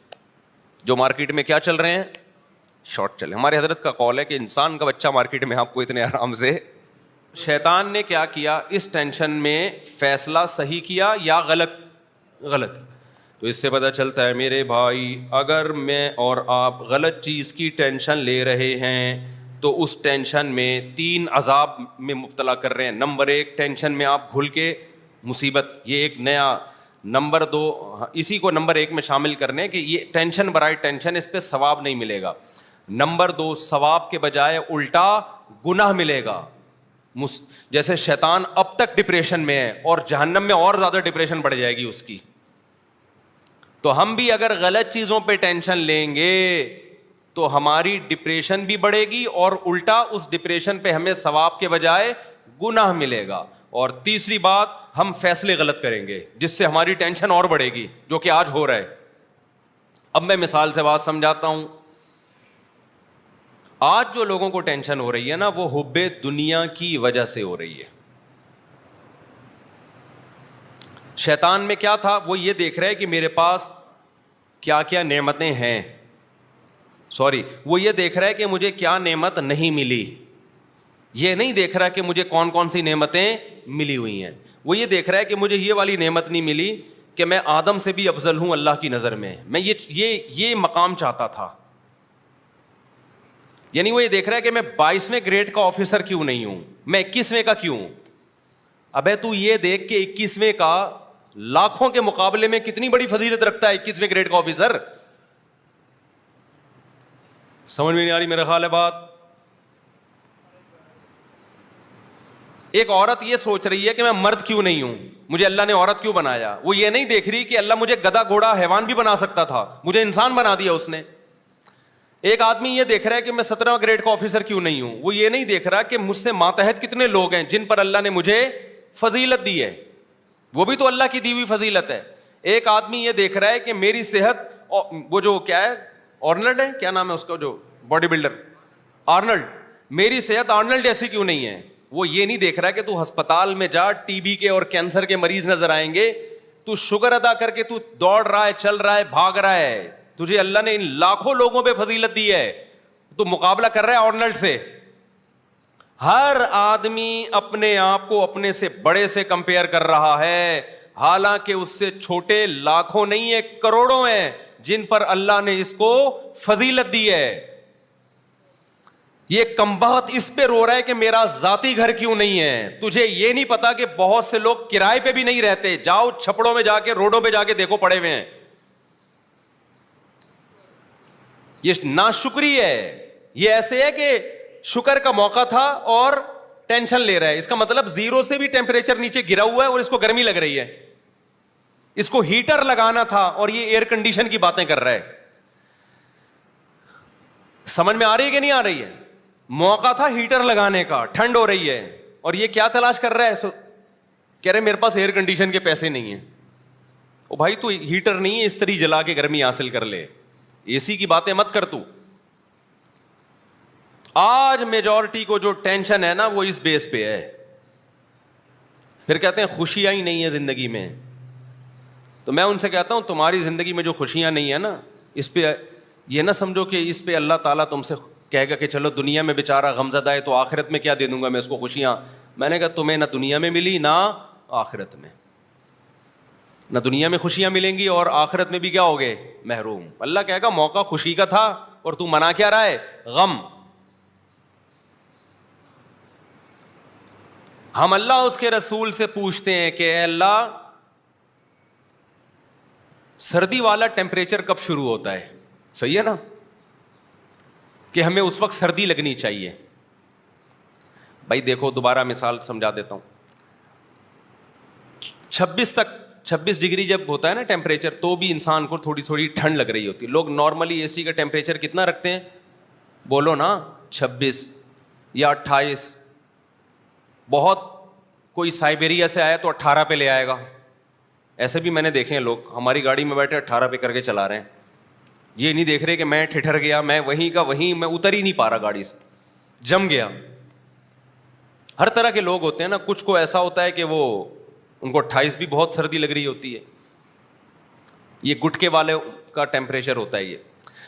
جو مارکیٹ میں کیا چل رہے ہیں؟ شارٹ چلے. ہمارے حضرت کا قول ہے کہ انسان کا بچہ مارکیٹ میں آپ کو اتنے آرام سے. شیطان نے کیا کیا؟ اس ٹینشن میں فیصلہ صحیح کیا یا غلط. تو اس سے پتہ چلتا ہے میرے بھائی, اگر میں اور آپ غلط چیز کی ٹینشن لے رہے ہیں تو اس ٹینشن میں 3 عذاب میں مبتلا کر رہے ہیں. نمبر 1, ٹینشن میں آپ گھل کے مصیبت, یہ ایک نیا. نمبر 2, اسی کو نمبر 1 میں شامل کرنے کہ یہ ٹینشن برائے ٹینشن, اس پہ ثواب نہیں ملے گا. نمبر 2, ثواب کے بجائے الٹا گناہ ملے گا. جیسے شیطان اب تک ڈپریشن میں ہے اور جہنم میں اور زیادہ ڈپریشن بڑھ جائے گی اس کی. تو ہم بھی اگر غلط چیزوں پہ ٹینشن لیں گے تو ہماری ڈپریشن بھی بڑھے گی اور الٹا اس ڈپریشن پہ ہمیں ثواب کے بجائے گناہ ملے گا. اور تیسری بات, ہم فیصلے غلط کریں گے جس سے ہماری ٹینشن اور بڑھے گی, جو کہ آج ہو رہا ہے. اب میں مثال سے بات سمجھاتا ہوں. آج جو لوگوں کو ٹینشن ہو رہی ہے نا, وہ حب دنیا کی وجہ سے ہو رہی ہے. شیطان میں کیا تھا؟ وہ یہ دیکھ رہا ہے کہ میرے پاس کیا کیا نعمتیں ہیں، وہ یہ دیکھ رہا ہے کہ مجھے کیا نعمت نہیں ملی. یہ نہیں دیکھ رہا کہ مجھے کون کون سی نعمتیں ملی ہوئی ہیں. وہ یہ دیکھ رہا ہے کہ مجھے یہ والی نعمت نہیں ملی کہ میں آدم سے بھی افضل ہوں اللہ کی نظر میں. میں یہ مقام چاہتا تھا. یعنی وہ یہ دیکھ رہا ہے کہ میں 22ویں گریڈ کا آفیسر کیوں نہیں ہوں, میں 21ویں کا کیوں ہوں. ابے تو یہ دیکھ کہ 21ویں کا لاکھوں کے مقابلے میں کتنی بڑی فضیلت رکھتا ہے 21ویں گریڈ کا آفیسر. سمجھ میں نہیں آ رہی میرا خیال ہے بات. ایک عورت یہ سوچ رہی ہے کہ میں مرد کیوں نہیں ہوں, مجھے اللہ نے عورت کیوں بنایا. وہ یہ نہیں دیکھ رہی کہ اللہ مجھے گدھا گھوڑا حیوان بھی بنا سکتا تھا, مجھے انسان بنا دیا اس نے. ایک آدمی یہ دیکھ رہا ہے کہ میں 17واں گریڈ کا آفیسر کیوں نہیں ہوں. وہ یہ نہیں دیکھ رہا کہ مجھ سے ماتحت کتنے لوگ ہیں جن پر اللہ نے مجھے فضیلت دی ہے, وہ بھی تو اللہ کی دی ہوئی فضیلت ہے. ایک آدمی یہ دیکھ رہا ہے کہ میری صحت, وہ جو کیا ہے آرنلڈ ہے, کیا نام ہے اس کا جو باڈی بلڈر, آرنلڈ, میری صحت آرنلڈ جیسی کیوں نہیں ہے. وہ یہ نہیں دیکھ رہا کہ تو ہسپتال میں جا, ٹی بی کے اور کینسر کے مریض نظر آئیں گے, تو شکر ادا کر کے تو دوڑ رہا ہے, چل رہا ہے, بھاگ رہا ہے, تجھے اللہ نے ان لاکھوں لوگوں پہ فضیلت دی ہے, تو مقابلہ کر رہا ہے آرنلڈ سے. ہر آدمی اپنے آپ کو اپنے سے بڑے سے کمپیئر کر رہا ہے, حالانکہ اس سے چھوٹے لاکھوں نہیں ہیں, کروڑوں ہیں جن پر اللہ نے اس کو فضیلت دی ہے. یہ کمبخت اس پہ رو رہا ہے کہ میرا ذاتی گھر کیوں نہیں ہے. تجھے یہ نہیں پتا کہ بہت سے لوگ کرائے پہ بھی نہیں رہتے, جاؤ چھپڑوں میں جا کے, روڈوں پہ جا کے دیکھو, پڑے ہوئے ہیں. یہ ناشکری ہے. یہ ایسے ہے کہ شکر کا موقع تھا اور ٹینشن لے رہا ہے. اس کا مطلب 0 سے بھی ٹیمپریچر نیچے گرا ہوا ہے اور اس کو گرمی لگ رہی ہے. اس کو ہیٹر لگانا تھا اور یہ ایئر کنڈیشن کی باتیں کر رہا ہے. سمجھ میں آ رہی ہے کہ نہیں آ رہی ہے؟ موقع تھا ہیٹر لگانے کا, ٹھنڈ ہو رہی ہے, اور یہ کیا تلاش کر رہا ہے, کہہ رہے میرے پاس ایئر کنڈیشن کے پیسے نہیں ہیں. او بھائی تو ہیٹر نہیں ہے, استری جلا کے گرمی حاصل کر لے, اے سی کی باتیں مت کر. تو آج میجورٹی کو جو ٹینشن ہے نا وہ اس بیس پہ ہے. پھر کہتے ہیں خوشیاں ہی نہیں ہے زندگی میں. تو میں ان سے کہتا ہوں تمہاری زندگی میں جو خوشیاں نہیں ہیں نا, اس پہ یہ نہ سمجھو کہ اس پہ اللہ تعالیٰ تم سے کہے گا کہ چلو دنیا میں بیچارہ غمزدہ ہے تو آخرت میں کیا دے دوں گا میں اس کو خوشیاں. میں نے کہا تمہیں نہ دنیا میں ملی نہ آخرت میں, نہ دنیا میں خوشیاں ملیں گی اور آخرت میں بھی کیا ہوگے, محروم. اللہ کہے گا موقع خوشی کا تھا اور تو منا کیا رہا ہے, غم. ہم اللہ اس کے رسول سے پوچھتے ہیں کہ اے اللہ سردی والا ٹیمپریچر کب شروع ہوتا ہے؟ صحیح ہے نا کہ ہمیں اس وقت سردی لگنی چاہیے. بھائی دیکھو دوبارہ مثال سمجھا دیتا ہوں. 26 ڈگری جب ہوتا ہے نا ٹیمپریچر, تو بھی انسان کو تھوڑی تھوڑی ٹھنڈ لگ رہی ہوتی ہے. لوگ نارملی اے سی کا ٹیمپریچر کتنا رکھتے ہیں, بولو نا, 26 یا 28. بہت کوئی سائبیریا سے آیا تو 18 پہ لے آئے گا. ایسے بھی میں نے دیکھے ہیں لوگ ہماری گاڑی میں بیٹھے 18 پہ کر کے چلا رہے ہیں. یہ نہیں دیکھ رہے کہ میں ٹھٹر گیا, میں وہیں کا وہیں, میں اتر ہی نہیں پا رہا گاڑی سے, جم گیا. ہر طرح کے لوگ ہوتے ہیں نا. کچھ کو ایسا ہوتا ہے کہ وہ ان کو 28 بھی بہت سردی لگ رہی ہوتی ہے, یہ گٹکے والے کا ٹیمپریچر ہوتا ہے یہ.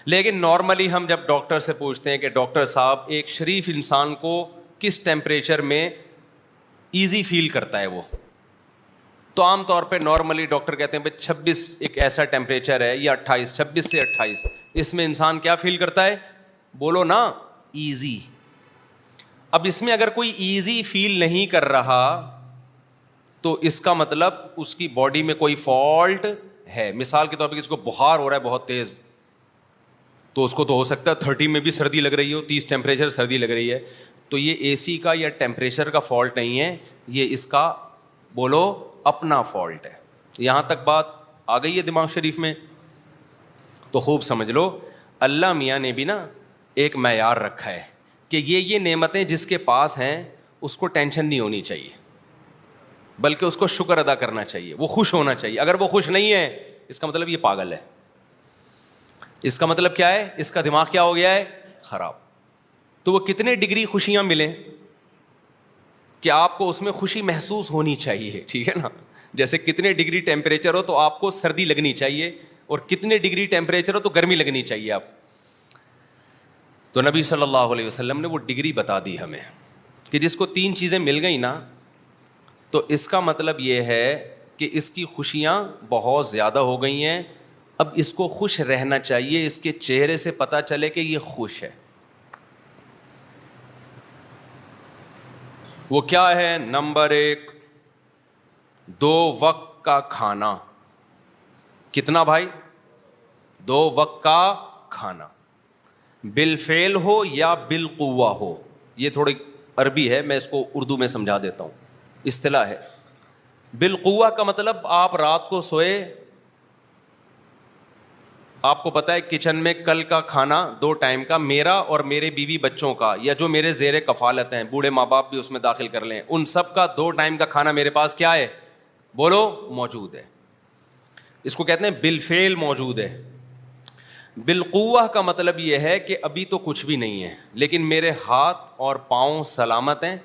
لیکن نارملی ہم جب ڈاکٹر سے پوچھتے ہیں کہ ڈاکٹر صاحب ایک شریف انسان کو کس ٹیمپریچر میں ایزی فیل کرتا ہے وہ, تو عام طور پہ نارملی ڈاکٹر کہتے ہیں بھائی 26 ایک ایسا ٹیمپریچر ہے, یا 28, 26 سے 28, اس میں انسان کیا فیل کرتا ہے, بولو نا, ایزی. اب اس میں اگر کوئی ایزی فیل نہیں کر رہا تو اس کا مطلب اس کی باڈی میں کوئی فالٹ ہے. مثال کے طور پہ اس کو بخار ہو رہا ہے بہت تیز, تو اس کو تو ہو سکتا ہے 30 میں بھی سردی لگ رہی ہو, 30 ٹیمپریچر سردی لگ رہی ہے. تو یہ اے سی کا یا ٹیمپریچر کا فالٹ نہیں ہے, یہ اس کا بولو اپنا فالٹ ہے. یہاں تک بات آ گئی ہے دماغ شریف میں؟ تو خوب سمجھ لو, اللہ میاں نے بھی نا ایک معیار رکھا ہے کہ یہ نعمتیں جس کے پاس ہیں اس کو ٹینشن نہیں ہونی چاہیے, بلکہ اس کو شکر ادا کرنا چاہیے, وہ خوش ہونا چاہیے. اگر وہ خوش نہیں ہے اس کا مطلب یہ پاگل ہے. اس کا مطلب کیا ہے, اس کا دماغ کیا ہو گیا ہے, خراب. تو وہ کتنے ڈگری خوشیاں ملیں کہ آپ کو اس میں خوشی محسوس ہونی چاہیے, ٹھیک ہے نا. جیسے کتنے ڈگری ٹیمپریچر ہو تو آپ کو سردی لگنی چاہیے, اور کتنے ڈگری ٹیمپریچر ہو تو گرمی لگنی چاہیے آپ. تو نبی صلی اللہ علیہ وسلم نے وہ ڈگری بتا دی ہمیں کہ جس کو 3 چیزیں مل گئی نا, تو اس کا مطلب یہ ہے کہ اس کی خوشیاں بہت زیادہ ہو گئی ہیں. اب اس کو خوش رہنا چاہیے, اس کے چہرے سے پتہ چلے کہ یہ خوش ہے. وہ کیا ہے؟ نمبر 1, 2 وقت کا کھانا. کتنا بھائی؟ 2 وقت کا کھانا, بالفعل ہو یا بالقوہ ہو. یہ تھوڑی عربی ہے, میں اس کو اردو میں سمجھا دیتا ہوں, اصطلاح ہے. بالقوہ کا مطلب آپ رات کو سوئے, آپ کو پتا ہے کچن میں کل کا کھانا 2 ٹائم کا, میرا اور میرے بیوی بچوں کا, یا جو میرے زیر کفالت ہیں, بوڑھے ماں باپ بھی اس میں داخل کر لیں, ان سب کا 2 ٹائم کا کھانا میرے پاس کیا ہے؟ بولو, موجود ہے. اس کو کہتے ہیں بالفعل موجود ہے. بالقوہ کا مطلب یہ ہے کہ ابھی تو کچھ بھی نہیں ہے, لیکن میرے ہاتھ اور پاؤں سلامت ہیں,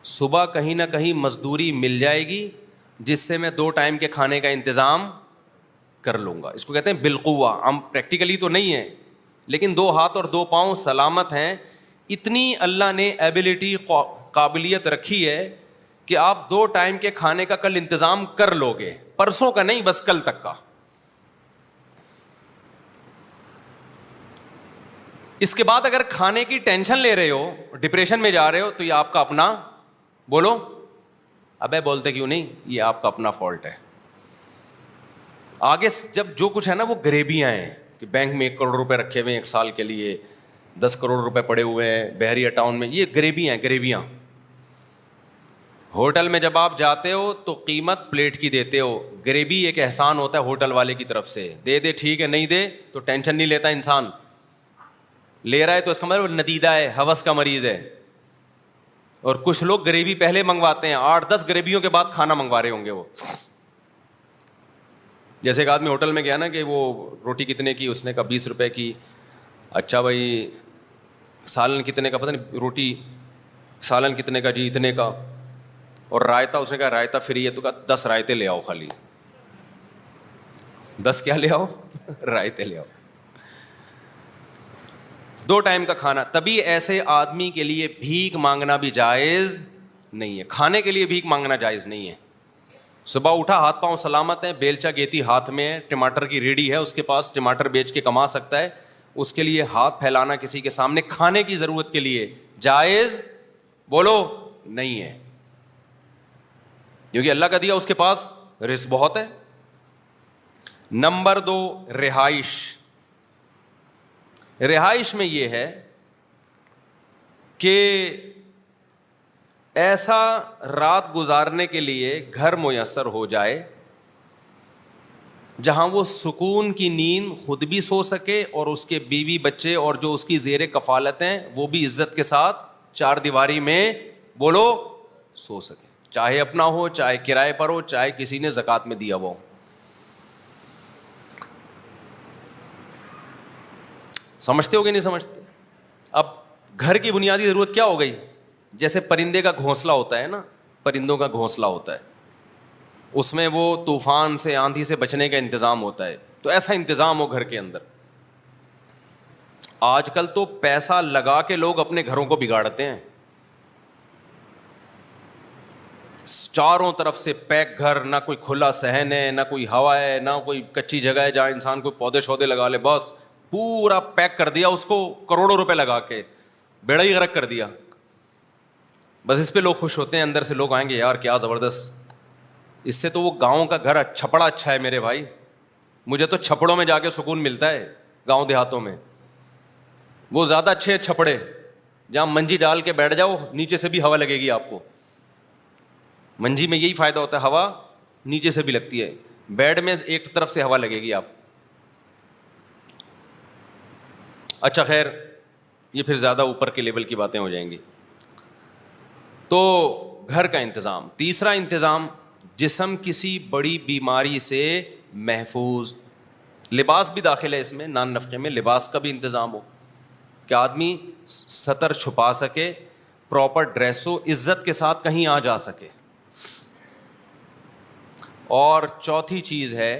صبح کہیں نہ کہیں مزدوری مل جائے گی جس سے میں 2 ٹائم کے کھانے کا انتظام کر لوں گا. اس کو کہتے ہیں بالقوہ. ہم پریکٹیکلی تو نہیں ہے, لیکن 2 ہاتھ اور 2 پاؤں سلامت ہیں. اتنی اللہ نے ایبلٹی, قابلیت رکھی ہے کہ آپ 2 ٹائم کے کھانے کا کل انتظام کر لو گے, پرسوں کا نہیں, بس کل تک کا. اس کے بعد اگر کھانے کی ٹینشن لے رہے ہو, ڈپریشن میں جا رہے ہو, تو یہ آپ کا اپنا, بولو ابے بولتے کیوں نہیں, یہ آپ کا اپنا فالٹ ہے. آگے جب جو کچھ ہے نا وہ غریبیاں ہیں کہ بینک میں 1 کروڑ روپے رکھے ہوئے ہیں 1 سال کے لیے, 10 کروڑ روپے پڑے ہوئے ہیں بحریہ ٹاؤن میں, یہ غریبیاں ہیں, غریبیاں. ہوٹل میں جب آپ جاتے ہو تو قیمت پلیٹ کی دیتے ہو, غریبی ایک احسان ہوتا ہے ہوٹل والے کی طرف سے, دے دے ٹھیک ہے, نہیں دے تو ٹینشن نہیں لیتا انسان. لے رہا ہے تو اس کا مطلب ندیدہ ہے, ہوس کا مریض ہے. اور کچھ لوگ غریبی پہلے منگواتے ہیں, 8-10 غریبیوں کے بعد کھانا منگوا رہے ہوں گے وہ. جیسے ایک آدمی ہوٹل میں گیا نا کہ وہ روٹی کتنے کی, اس نے کہا 20 روپے کی. اچھا بھائی سالن کتنے کا, پتہ نہیں روٹی سالن کتنے کا, جی اتنے کا. اور رائتا, اس نے کہا رائتا فری ہے, تو کہا 10 رائتے لے آؤ خالی. 10 کیا لے آؤ؟ رائتے لے آؤ. 2 ٹائم کا کھانا. تبھی ایسے آدمی کے لیے بھیک مانگنا بھی جائز نہیں ہے, کھانے کے لیے بھیک مانگنا جائز نہیں ہے. صبح اٹھا, ہاتھ پاؤں سلامت ہیں, بیلچا گیتی ہاتھ میں ہے, ٹماٹر کی ریڑھی ہے اس کے پاس, ٹماٹر بیچ کے کما سکتا ہے, اس کے لیے ہاتھ پھیلانا کسی کے سامنے کھانے کی ضرورت کے لیے جائز, بولو, نہیں ہے. کیونکہ اللہ کا دیا اس کے پاس رزق بہت ہے. نمبر 2, رہائش. رہائش میں یہ ہے کہ ایسا رات گزارنے کے لیے گھر میسر ہو جائے جہاں وہ سکون کی نیند خود بھی سو سکے, اور اس کے بیوی بچے اور جو اس کی زیر کفالت ہیں وہ بھی عزت کے ساتھ 4 دیواری میں, بولو, سو سکے. چاہے اپنا ہو, چاہے کرائے پر ہو, چاہے کسی نے زکوٰۃ میں دیا ہو. سمجھتے ہو کہ نہیں سمجھتے؟ اب گھر کی بنیادی ضرورت کیا ہو گئی؟ جیسے پرندے کا گھونسلہ ہوتا ہے نا, پرندوں کا گھونسلہ ہوتا ہے, اس میں وہ طوفان سے, آندھی سے بچنے کا انتظام ہوتا ہے, تو ایسا انتظام ہو گھر کے اندر. آج کل تو پیسہ لگا کے لوگ اپنے گھروں کو بگاڑتے ہیں, چاروں طرف سے پیک گھر, نہ کوئی کھلا صحن ہے, نہ کوئی ہوا ہے, نہ کوئی کچی جگہ ہے جہاں انسان کوئی پودے شودے لگا لے, بس پورا پیک کر دیا اس کو, کروڑوں روپے لگا کے بیڑا ہی غرق کر دیا. بس اس پہ لوگ خوش ہوتے ہیں, اندر سے لوگ آئیں گے یار کیا زبردست, اس سے تو وہ گاؤں کا گھر چھپڑا اچھا ہے میرے بھائی. مجھے تو چھپڑوں میں جا کے سکون ملتا ہے, گاؤں دیہاتوں میں وہ زیادہ اچھے ہیں چھپڑے, جہاں منجی ڈال کے بیٹھ جاؤ, نیچے سے بھی ہوا لگے گی آپ کو. منجی میں یہی فائدہ ہوتا ہے, ہوا نیچے سے بھی لگتی ہے, بیڈ میں ایک طرف سے ہوا لگے گی آپ. اچھا خیر, یہ پھر زیادہ اوپر کے لیول کی باتیں ہو جائیں گی. تو گھر کا انتظام. تیسرا انتظام, جسم کسی بڑی بیماری سے محفوظ. لباس بھی داخل ہے اس میں, نان نفقے میں لباس کا بھی انتظام ہو کہ آدمی سطر چھپا سکے, پراپر ڈریس ہو, عزت کے ساتھ کہیں آ جا سکے. اور چوتھی چیز ہے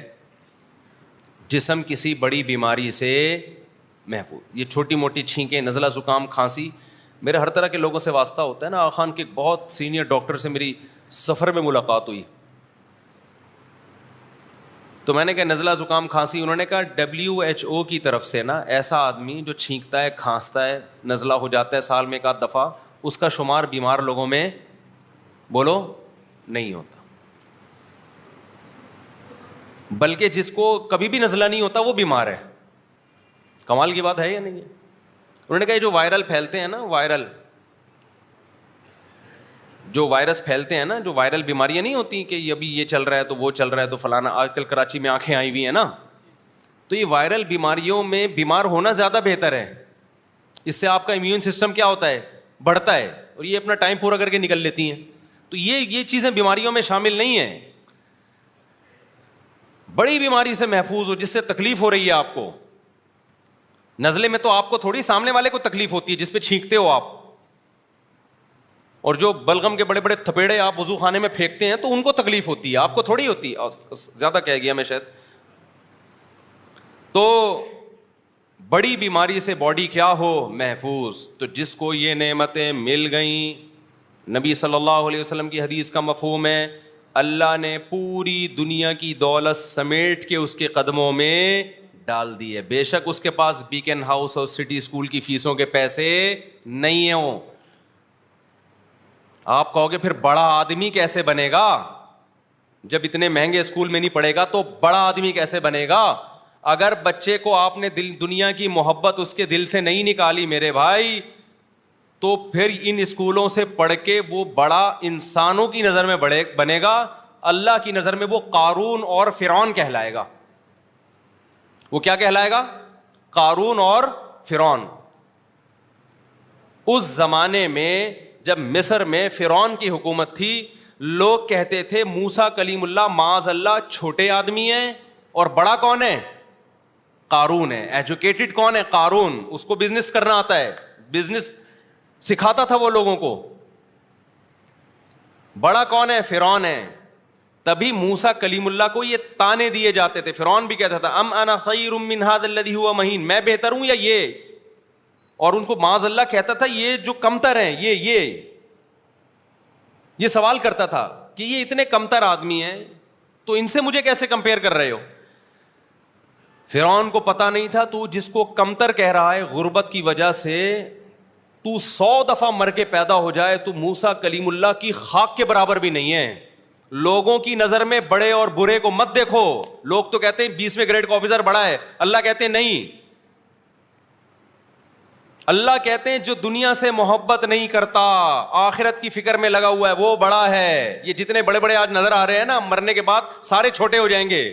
جسم کسی بڑی بیماری سے محفوظ. یہ چھوٹی موٹی چھینکیں, نزلہ زکام, کھانسی, میرے ہر طرح کے لوگوں سے واسطہ ہوتا ہے نا. آغا خان کے بہت سینئر ڈاکٹر سے میری سفر میں ملاقات ہوئی, تو میں نے کہا نزلہ زکام کھانسی, انہوں نے کہا WHO کی طرف سے نا ایسا آدمی جو چھینکتا ہے, کھانستا ہے, نزلہ ہو جاتا ہے سال میں ایک آدھ دفعہ, اس کا شمار بیمار لوگوں میں بولو نہیں ہوتا, بلکہ جس کو کبھی بھی نزلہ نہیں ہوتا وہ بیمار ہے. کمال کی بات ہے یا نہیں ہے؟ انہوں نے کہا یہ جو وائرل پھیلتے ہیں نا, جو وائرس پھیلتے ہیں نا, جو وائرل بیماریاں نہیں ہوتی کہ ابھی یہ چل رہا ہے تو وہ چل رہا ہے تو فلانا, آج کل کراچی میں آنکھیں آئی ہوئی ہیں نا, تو یہ وائرل بیماریوں میں بیمار ہونا زیادہ بہتر ہے. اس سے آپ کا امیون سسٹم کیا ہوتا ہے, بڑھتا ہے, اور یہ اپنا ٹائم پورا کر کے نکل لیتی ہیں. تو یہ چیزیں بیماریوں میں شامل نہیں ہیں. بڑی بیماری سے محفوظ ہو جس سے تکلیف ہو رہی ہے آپ کو. نزلے میں تو آپ کو تھوڑی, سامنے والے کو تکلیف ہوتی ہے جس پہ چھینکتے ہو آپ, اور جو بلغم کے بڑے بڑے تھپیڑے آپ وضو خانے میں پھینکتے ہیں تو ان کو تکلیف ہوتی ہے, آپ کو تھوڑی ہوتی ہے. زیادہ کہہ گیا میں شاید. تو بڑی بیماری سے باڈی کیا ہو, محفوظ. تو جس کو یہ نعمتیں مل گئیں, نبی صلی اللہ علیہ وسلم کی حدیث کا مفہوم ہے اللہ نے پوری دنیا کی دولت سمیٹ کے اس کے قدموں میں ڈال دی ہے. بے شک اس کے پاس بیکن ہاؤس اور سٹی اسکول کی فیسوں کے پیسے نہیں ہوں. آپ کہو گے پھر بڑا آدمی کیسے بنے گا, جب اتنے مہنگے اسکول میں نہیں پڑھے گا تو بڑا آدمی کیسے بنے گا؟ اگر بچے کو آپ نے دنیا کی محبت اس کے دل سے نہیں نکالی میرے بھائی, تو پھر ان اسکولوں سے پڑھ کے وہ بڑا انسانوں کی نظر میں بنے گا, اللہ کی نظر میں وہ قارون اور فرعون کہلائے گا. وہ کیا کہلائے گا؟ قارون اور فرعون. اس زمانے میں جب مصر میں فرعون کی حکومت تھی, لوگ کہتے تھے موسیٰ کلیم اللہ معاذ اللہ چھوٹے آدمی ہیں, اور بڑا کون ہے؟ قارون ہے. ایجوکیٹڈ کون ہے؟ قارون. اس کو بزنس کرنا آتا ہے, بزنس سکھاتا تھا وہ لوگوں کو. بڑا کون ہے؟ فرعون ہے. تبھی موسیٰ کلیم اللہ کو یہ تانے دیے جاتے تھے. فرعون بھی کہتا تھا ام انا خیر من ھذا الذی ھو مہین, میں بہتر ہوں یا یہ, اور ان کو معاذ اللہ کہتا تھا یہ جو کمتر ہیں, یہ سوال کرتا تھا کہ یہ اتنے کمتر آدمی ہیں تو ان سے مجھے کیسے کمپیئر کر رہے ہو. فرعون کو پتا نہیں تھا تو جس کو کمتر کہہ رہا ہے غربت کی وجہ سے, تو 100 دفعہ مر کے پیدا ہو جائے تو موسیٰ کلیم اللہ کی خاک کے برابر بھی نہیں ہے. لوگوں کی نظر میں بڑے اور برے کو مت دیکھو. لوگ تو کہتے ہیں 20ویں گریڈ کا آفیسر بڑا ہے, اللہ کہتے ہیں نہیں. اللہ کہتے ہیں جو دنیا سے محبت نہیں کرتا, آخرت کی فکر میں لگا ہوا ہے, وہ بڑا ہے. یہ جتنے بڑے بڑے آج نظر آ رہے ہیں نا, مرنے کے بعد سارے چھوٹے ہو جائیں گے.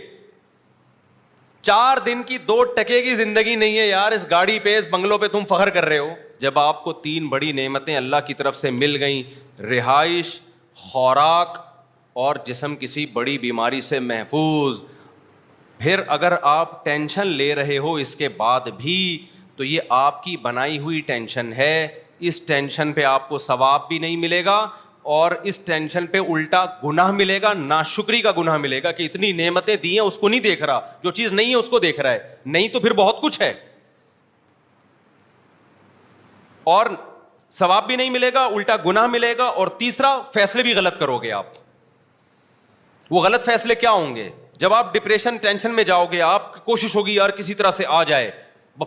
4 دن کی 2 ٹکے کی زندگی نہیں ہے یار, اس گاڑی پہ اس بنگلوں پہ تم فخر کر رہے ہو. جب آپ کو 3 بڑی نعمتیں اللہ کی طرف سے مل گئیں, رہائش, خوراک اور جسم کسی بڑی بیماری سے محفوظ, پھر اگر آپ ٹینشن لے رہے ہو اس کے بعد بھی, تو یہ آپ کی بنائی ہوئی ٹینشن ہے. اس ٹینشن پہ آپ کو ثواب بھی نہیں ملے گا, اور اس ٹینشن پہ الٹا گناہ ملے گا, ناشکری کا گناہ ملے گا کہ اتنی نعمتیں دی ہیں اس کو نہیں دیکھ رہا, جو چیز نہیں ہے اس کو دیکھ رہا ہے. نہیں تو پھر بہت کچھ ہے, اور ثواب بھی نہیں ملے گا, الٹا گناہ ملے گا. اور تیسرا, فیصلے بھی غلط کرو گے آپ. وہ غلط فیصلے کیا ہوں گے؟ جب آپ ڈپریشن ٹینشن میں جاؤ گے, آپ کی کوشش ہوگی یار کسی طرح سے آ جائے,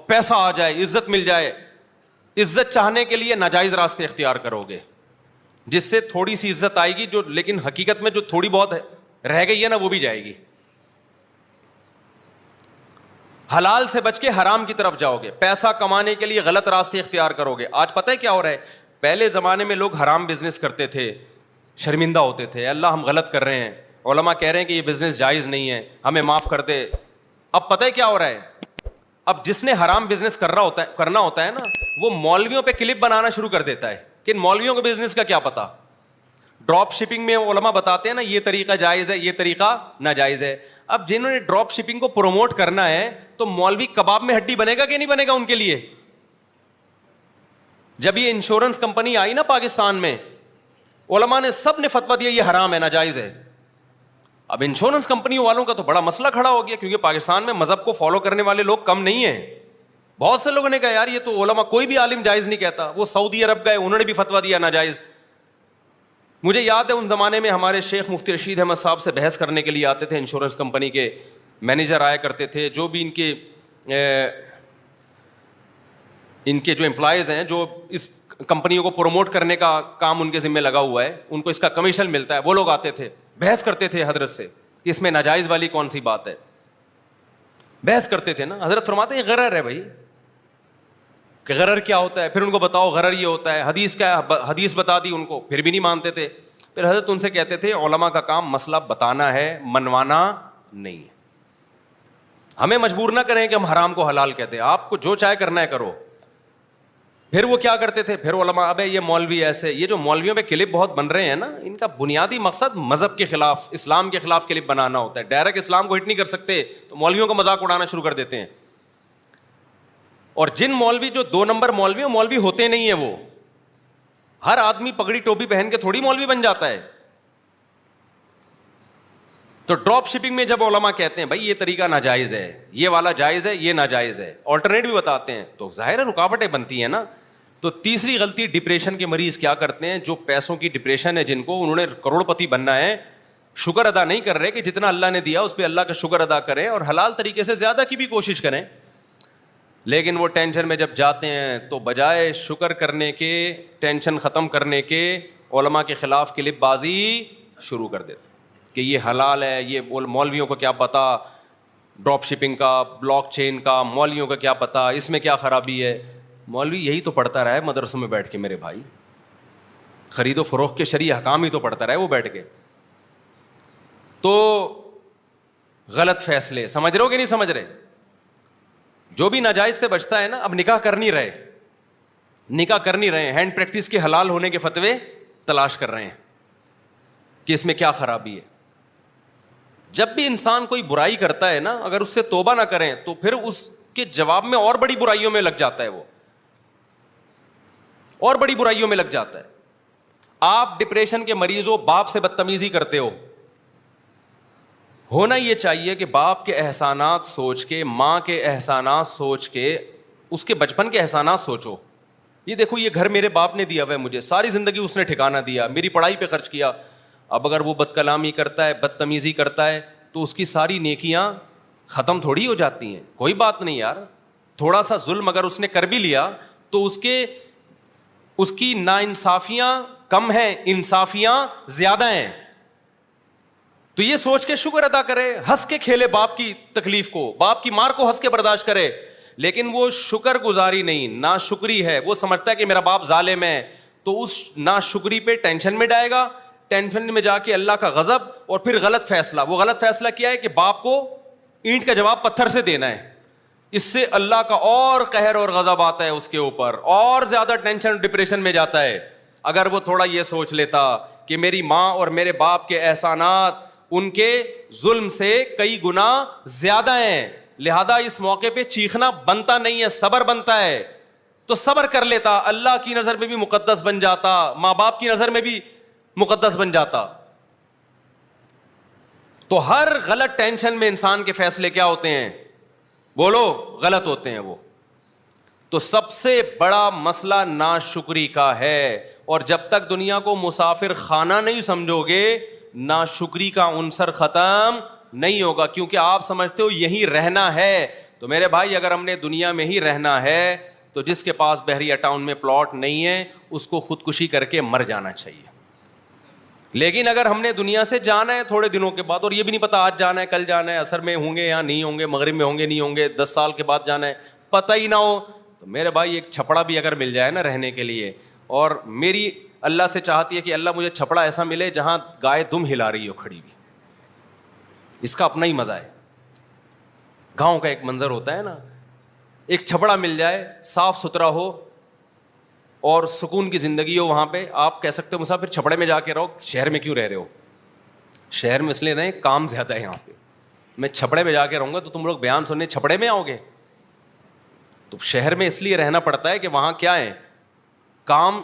پیسہ آ جائے, عزت مل جائے. عزت چاہنے کے لیے ناجائز راستے اختیار کرو گے, جس سے تھوڑی سی عزت آئے گی, جو لیکن حقیقت میں جو تھوڑی بہت رہ گئی ہے نا وہ بھی جائے گی. حلال سے بچ کے حرام کی طرف جاؤ گے, پیسہ کمانے کے لیے غلط راستے اختیار کرو گے. آج پتہ ہے کیا ہو رہا ہے؟ پہلے زمانے میں لوگ حرام بزنس کرتے تھے, شرمندہ ہوتے تھے, اللہ ہم غلط کر رہے ہیں, علماء کہہ رہے ہیں کہ یہ بزنس جائز نہیں ہے, ہمیں معاف کر دے. اب پتہ ہے کیا ہو رہا ہے؟ اب جس نے حرام بزنس کرنا ہوتا ہے نا, وہ مولویوں پہ کلپ بنانا شروع کر دیتا ہے کہ مولویوں کو بزنس کا کیا پتا. ڈراپ شپنگ میں علماء بتاتے ہیں نا یہ طریقہ جائز ہے, یہ طریقہ ناجائز ہے. اب جنہوں نے ڈراپ شپنگ کو پروموٹ کرنا ہے تو مولوی کباب میں ہڈی بنے گا کہ نہیں بنے گا ان کے لیے؟ جب یہ انشورنس کمپنی آئی نا پاکستان میں, علماء نے سب نے فتویٰ دیا یہ حرام ہے, ناجائز ہے. اب انشورنس کمپنیوں والوں کا تو بڑا مسئلہ کھڑا ہو گیا, کیونکہ پاکستان میں مذہب کو فالو کرنے والے لوگ کم نہیں ہیں. بہت سے لوگوں نے کہا یار یہ تو علماء, کوئی بھی عالم جائز نہیں کہتا. وہ سعودی عرب گئے, انہوں نے بھی فتویٰ دیا ناجائز. مجھے یاد ہے ان زمانے میں ہمارے شیخ مفتی رشید احمد صاحب سے بحث کرنے کے لیے آتے تھے, انشورنس کمپنی کے مینیجر آیا کرتے تھے, جو بھی ان کے جو امپلائیز ہیں, جو اس کمپنیوں کو پروموٹ کرنے کا کام ان کے ذمہ لگا ہوا ہے, ان کو اس کا کمیشن ملتا ہے, وہ لوگ آتے تھے, بحث کرتے تھے حضرت سے, اس میں ناجائز والی کون سی بات ہے. بحث کرتے تھے نا, حضرت فرماتے ہیں یہ غرر ہے بھائی, کہ غرر کیا ہوتا ہے, پھر ان کو بتاؤ غرر یہ ہوتا ہے, حدیث کیا ہے, حدیث بتا دی ان کو, پھر بھی نہیں مانتے تھے. پھر حضرت ان سے کہتے تھے علماء کا کام مسئلہ بتانا ہے, منوانا نہیں ہے. ہمیں مجبور نہ کریں کہ ہم حرام کو حلال کہتے ہیں, آپ کو جو چاہے کرنا ہے کرو. پھر وہ کیا کرتے تھے, پھر علماء, ابے یہ مولوی ایسے, یہ جو مولویوں پہ کلپ بہت بن رہے ہیں نا, ان کا بنیادی مقصد مذہب کے خلاف, اسلام کے خلاف کلپ بنانا ہوتا ہے. ڈائریکٹ اسلام کو ہٹ نہیں کر سکتے تو مولویوں کا مذاق اڑانا شروع کر دیتے ہیں. اور جن مولوی جو 2 نمبر مولوی, وہ مولوی ہوتے نہیں ہیں. وہ ہر آدمی پگڑی ٹوپی پہن کے تھوڑی مولوی بن جاتا ہے. تو ڈراپ شپنگ میں جب علماء کہتے ہیں بھائی یہ طریقہ ناجائز ہے, یہ والا جائز ہے, یہ ناجائز ہے, آلٹرنیٹ بھی بتاتے ہیں, تو ظاہر ہے رکاوٹیں بنتی ہیں نا. تو تیسری غلطی, ڈپریشن کے مریض کیا کرتے ہیں, جو پیسوں کی ڈپریشن ہے, جن کو, انہوں نے کروڑ پتی بننا ہے, شکر ادا نہیں کر رہے کہ جتنا اللہ نے دیا اس پہ اللہ کا شکر ادا کریں اور حلال طریقے سے زیادہ کی بھی کوشش کریں. لیکن وہ ٹینشن میں جب جاتے ہیں تو بجائے شکر کرنے کے, ٹینشن ختم کرنے کے, علماء کے خلاف کلپ بازی شروع کر دیتے کہ یہ حلال ہے, یہ مولویوں کو کیا پتا ڈراپ شپنگ کا, بلاک چین کا, مولویوں کا کیا پتا, اس میں کیا خرابی ہے. مولوی یہی تو پڑھتا رہا ہے مدرسوں میں بیٹھ کے میرے بھائی, خرید و فروخت کے شرعی احکام ہی تو پڑھتا رہا ہے وہ بیٹھ کے. تو غلط فیصلے, سمجھ رہے ہو کہ نہیں سمجھ رہے, جو بھی ناجائز سے بچتا ہے نا, اب نکاح کر نہیں رہے, ہینڈ پریکٹس کے حلال ہونے کے فتوے تلاش کر رہے ہیں کہ اس میں کیا خرابی ہے. جب بھی انسان کوئی برائی کرتا ہے نا, اگر اس سے توبہ نہ کریں تو پھر اس کے جواب میں اور بڑی برائیوں میں لگ جاتا ہے, وہ اور بڑی برائیوں میں لگ جاتا ہے. آپ ڈپریشن کے مریض ہو, باپ سے بدتمیزی کرتے ہو, ہونا یہ چاہیے کہ باپ کے احسانات سوچ کے, ماں کے احسانات سوچ کے, اس کے بچپن کے احسانات سوچو. یہ دیکھو یہ گھر میرے باپ نے دیا ہوا ہے مجھے, ساری زندگی اس نے ٹھکانہ دیا, میری پڑھائی پہ خرچ کیا. اب اگر وہ بد کلامی کرتا ہے, بدتمیزی کرتا ہے, تو اس کی ساری نیکیاں ختم تھوڑی ہو جاتی ہیں. کوئی بات نہیں یار, تھوڑا سا ظلم اگر اس نے کر بھی لیا تو اس کی ناانصافیاں کم ہیں, انصافیاں زیادہ ہیں. تو یہ سوچ کے شکر ادا کرے, ہنس کے کھیلے باپ کی تکلیف کو, باپ کی مار کو ہنس کے برداشت کرے. لیکن وہ شکر گزاری نہیں, ناشکری ہے. وہ سمجھتا ہے کہ میرا باپ ظالم ہے, تو اس ناشکری پہ ٹینشن میں جائے گا, ٹینشن میں جا کے اللہ کا غضب, اور پھر غلط فیصلہ. وہ غلط فیصلہ کیا ہے کہ باپ کو اینٹ کا جواب پتھر سے دینا ہے. اس سے اللہ کا اور قہر اور غضب آتا ہے اس کے اوپر, اور زیادہ ٹینشن ڈپریشن میں جاتا ہے. اگر وہ تھوڑا یہ سوچ لیتا کہ میری ماں اور میرے باپ کے احسانات ان کے ظلم سے کئی گنا زیادہ ہیں, لہذا اس موقع پہ چیخنا بنتا نہیں ہے, صبر بنتا ہے, تو صبر کر لیتا, اللہ کی نظر میں بھی مقدس بن جاتا, ماں باپ کی نظر میں بھی مقدس بن جاتا. تو ہر غلط ٹینشن میں انسان کے فیصلے کیا ہوتے ہیں, بولو, غلط ہوتے ہیں وہ. تو سب سے بڑا مسئلہ ناشکری کا ہے, اور جب تک دنیا کو مسافر خانہ نہیں سمجھو گے, ناشکری کا عنصر ختم نہیں ہوگا. کیونکہ آپ سمجھتے ہو یہی رہنا ہے. تو میرے بھائی, اگر ہم نے دنیا میں ہی رہنا ہے تو جس کے پاس بحریہ ٹاؤن میں پلاٹ نہیں ہے اس کو خودکشی کر کے مر جانا چاہیے. لیکن اگر ہم نے دنیا سے جانا ہے تھوڑے دنوں کے بعد, اور یہ بھی نہیں پتا آج جانا ہے کل جانا ہے, عصر میں ہوں گے یا نہیں ہوں گے, مغرب میں ہوں گے نہیں ہوں گے, 10 سال کے بعد جانا ہے, پتہ ہی نہ ہو, تو میرے بھائی ایک چھپڑا بھی اگر مل جائے نا رہنے کے لیے, اور میری اللہ سے چاہتی ہے کہ اللہ مجھے چھپڑا ایسا ملے جہاں گائے دم ہلا رہی ہو کھڑی ہوئی, اس کا اپنا ہی مزہ ہے. گاؤں کا ایک منظر ہوتا ہے نا, ایک چھپڑا مل جائے, صاف ستھرا ہو اور سکون کی زندگی ہو وہاں پہ. آپ کہہ سکتے ہو مسافر چھپڑے میں جا کے رہو, شہر میں کیوں رہ رہے ہو؟ شہر میں اس لیے رہیں کام زیادہ ہے یہاں پہ. میں چھپڑے میں جا کے رہوں گا تو تم لوگ بیان سننے چھپڑے میں آؤ گے. تو شہر میں اس لیے رہنا پڑتا ہے کہ وہاں کیا ہے, کام,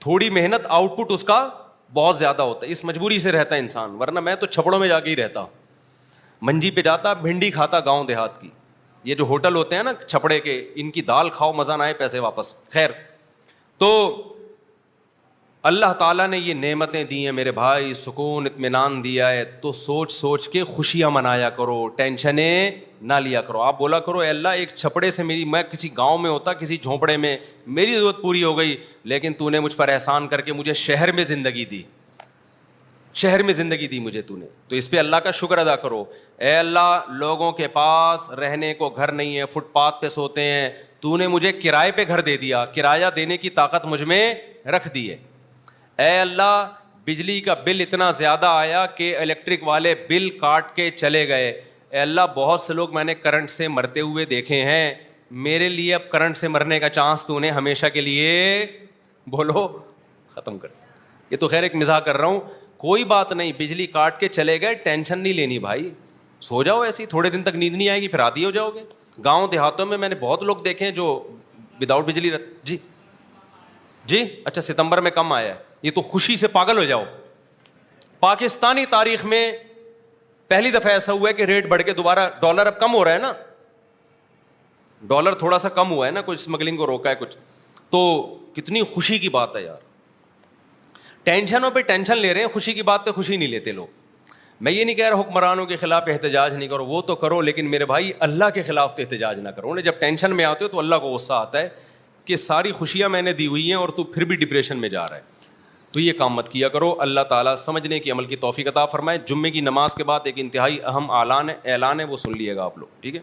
تھوڑی محنت, آؤٹ پٹ اس کا بہت زیادہ ہوتا ہے, اس مجبوری سے رہتا ہے انسان, ورنہ میں تو چھپڑوں میں جا کے ہی رہتا, منجی پہ جاتا, بھنڈی کھاتا گاؤں دیہات کی. یہ جو ہوٹل ہوتے ہیں نا چھپڑے کے, ان کی دال کھاؤ, مزہ نہ آئے پیسے واپس. خیر, تو اللہ تعالیٰ نے یہ نعمتیں دی ہیں میرے بھائی, سکون اطمینان دیا ہے, تو سوچ سوچ کے خوشیاں منایا کرو, ٹینشنیں نہ لیا کرو. آپ بولا کرو اے اللہ ایک چھپڑے سے میں کسی گاؤں میں ہوتا, کسی جھونپڑے میں, میری ضرورت پوری ہو گئی, لیکن تو نے مجھ پر احسان کر کے مجھے شہر میں زندگی دی, شہر میں زندگی دی مجھے تو نے, تو اس پہ اللہ کا شکر ادا کرو. اے اللہ لوگوں کے پاس رہنے کو گھر نہیں ہے, فٹ پاتھ پہ سوتے ہیں, تو نے مجھے کرائے پہ گھر دے دیا, کرایہ دینے کی طاقت مجھ میں رکھ دی ہے. اے اللہ بجلی کا بل اتنا زیادہ آیا کہ الیکٹرک والے بل کاٹ کے چلے گئے. اے اللہ بہت سے لوگ میں نے کرنٹ سے مرتے ہوئے دیکھے ہیں, میرے لیے اب کرنٹ سے مرنے کا چانس تو نے ہمیشہ کے لیے بولو ختم کر. یہ تو خیر ایک مزاح کر رہا ہوں, کوئی بات نہیں, بجلی کاٹ کے چلے گئے, ٹینشن نہیں لینی بھائی, سو جاؤ ایسے ہی, تھوڑے دن تک نیند نہیں آئے گی, پھر عادی ہو جاؤ گے. گاؤں دیہاتوں میں نے بہت لوگ دیکھے ہیں جو وداؤٹ بجلی جی اچھا ستمبر میں کم آیا ہے, یہ تو خوشی سے پاگل ہو جاؤ. پاکستانی تاریخ میں پہلی دفعہ ایسا ہوا ہے کہ ریٹ بڑھ کے دوبارہ, ڈالر اب کم ہو رہا ہے نا, ڈالر تھوڑا سا کم ہوا ہے نا, کچھ اسمگلنگ کو روکا ہے کچھ, تو کتنی خوشی کی بات ہے یار. ٹینشنوں پہ ٹینشن لے رہے ہیں, خوشی کی بات پہ خوشی نہیں لیتے لوگ. میں یہ نہیں کہہ رہا حکمرانوں کے خلاف احتجاج نہیں کرو, وہ تو کرو, لیکن میرے بھائی اللہ کے خلاف تو احتجاج نہ کرو. جب ٹینشن میں آتے ہو تو اللہ کو غصہ آتا ہے کہ ساری خوشیاں میں نے دی ہوئی ہیں اور تو پھر بھی ڈپریشن میں جا رہا ہے. تو یہ کام مت کیا کرو. اللہ تعالیٰ سمجھنے کی عمل کی توفیق عطا فرمائے. جمعے کی نماز کے بعد ایک انتہائی اہم اعلان ہے, وہ سن لیے گا آپ لوگ, ٹھیک ہے.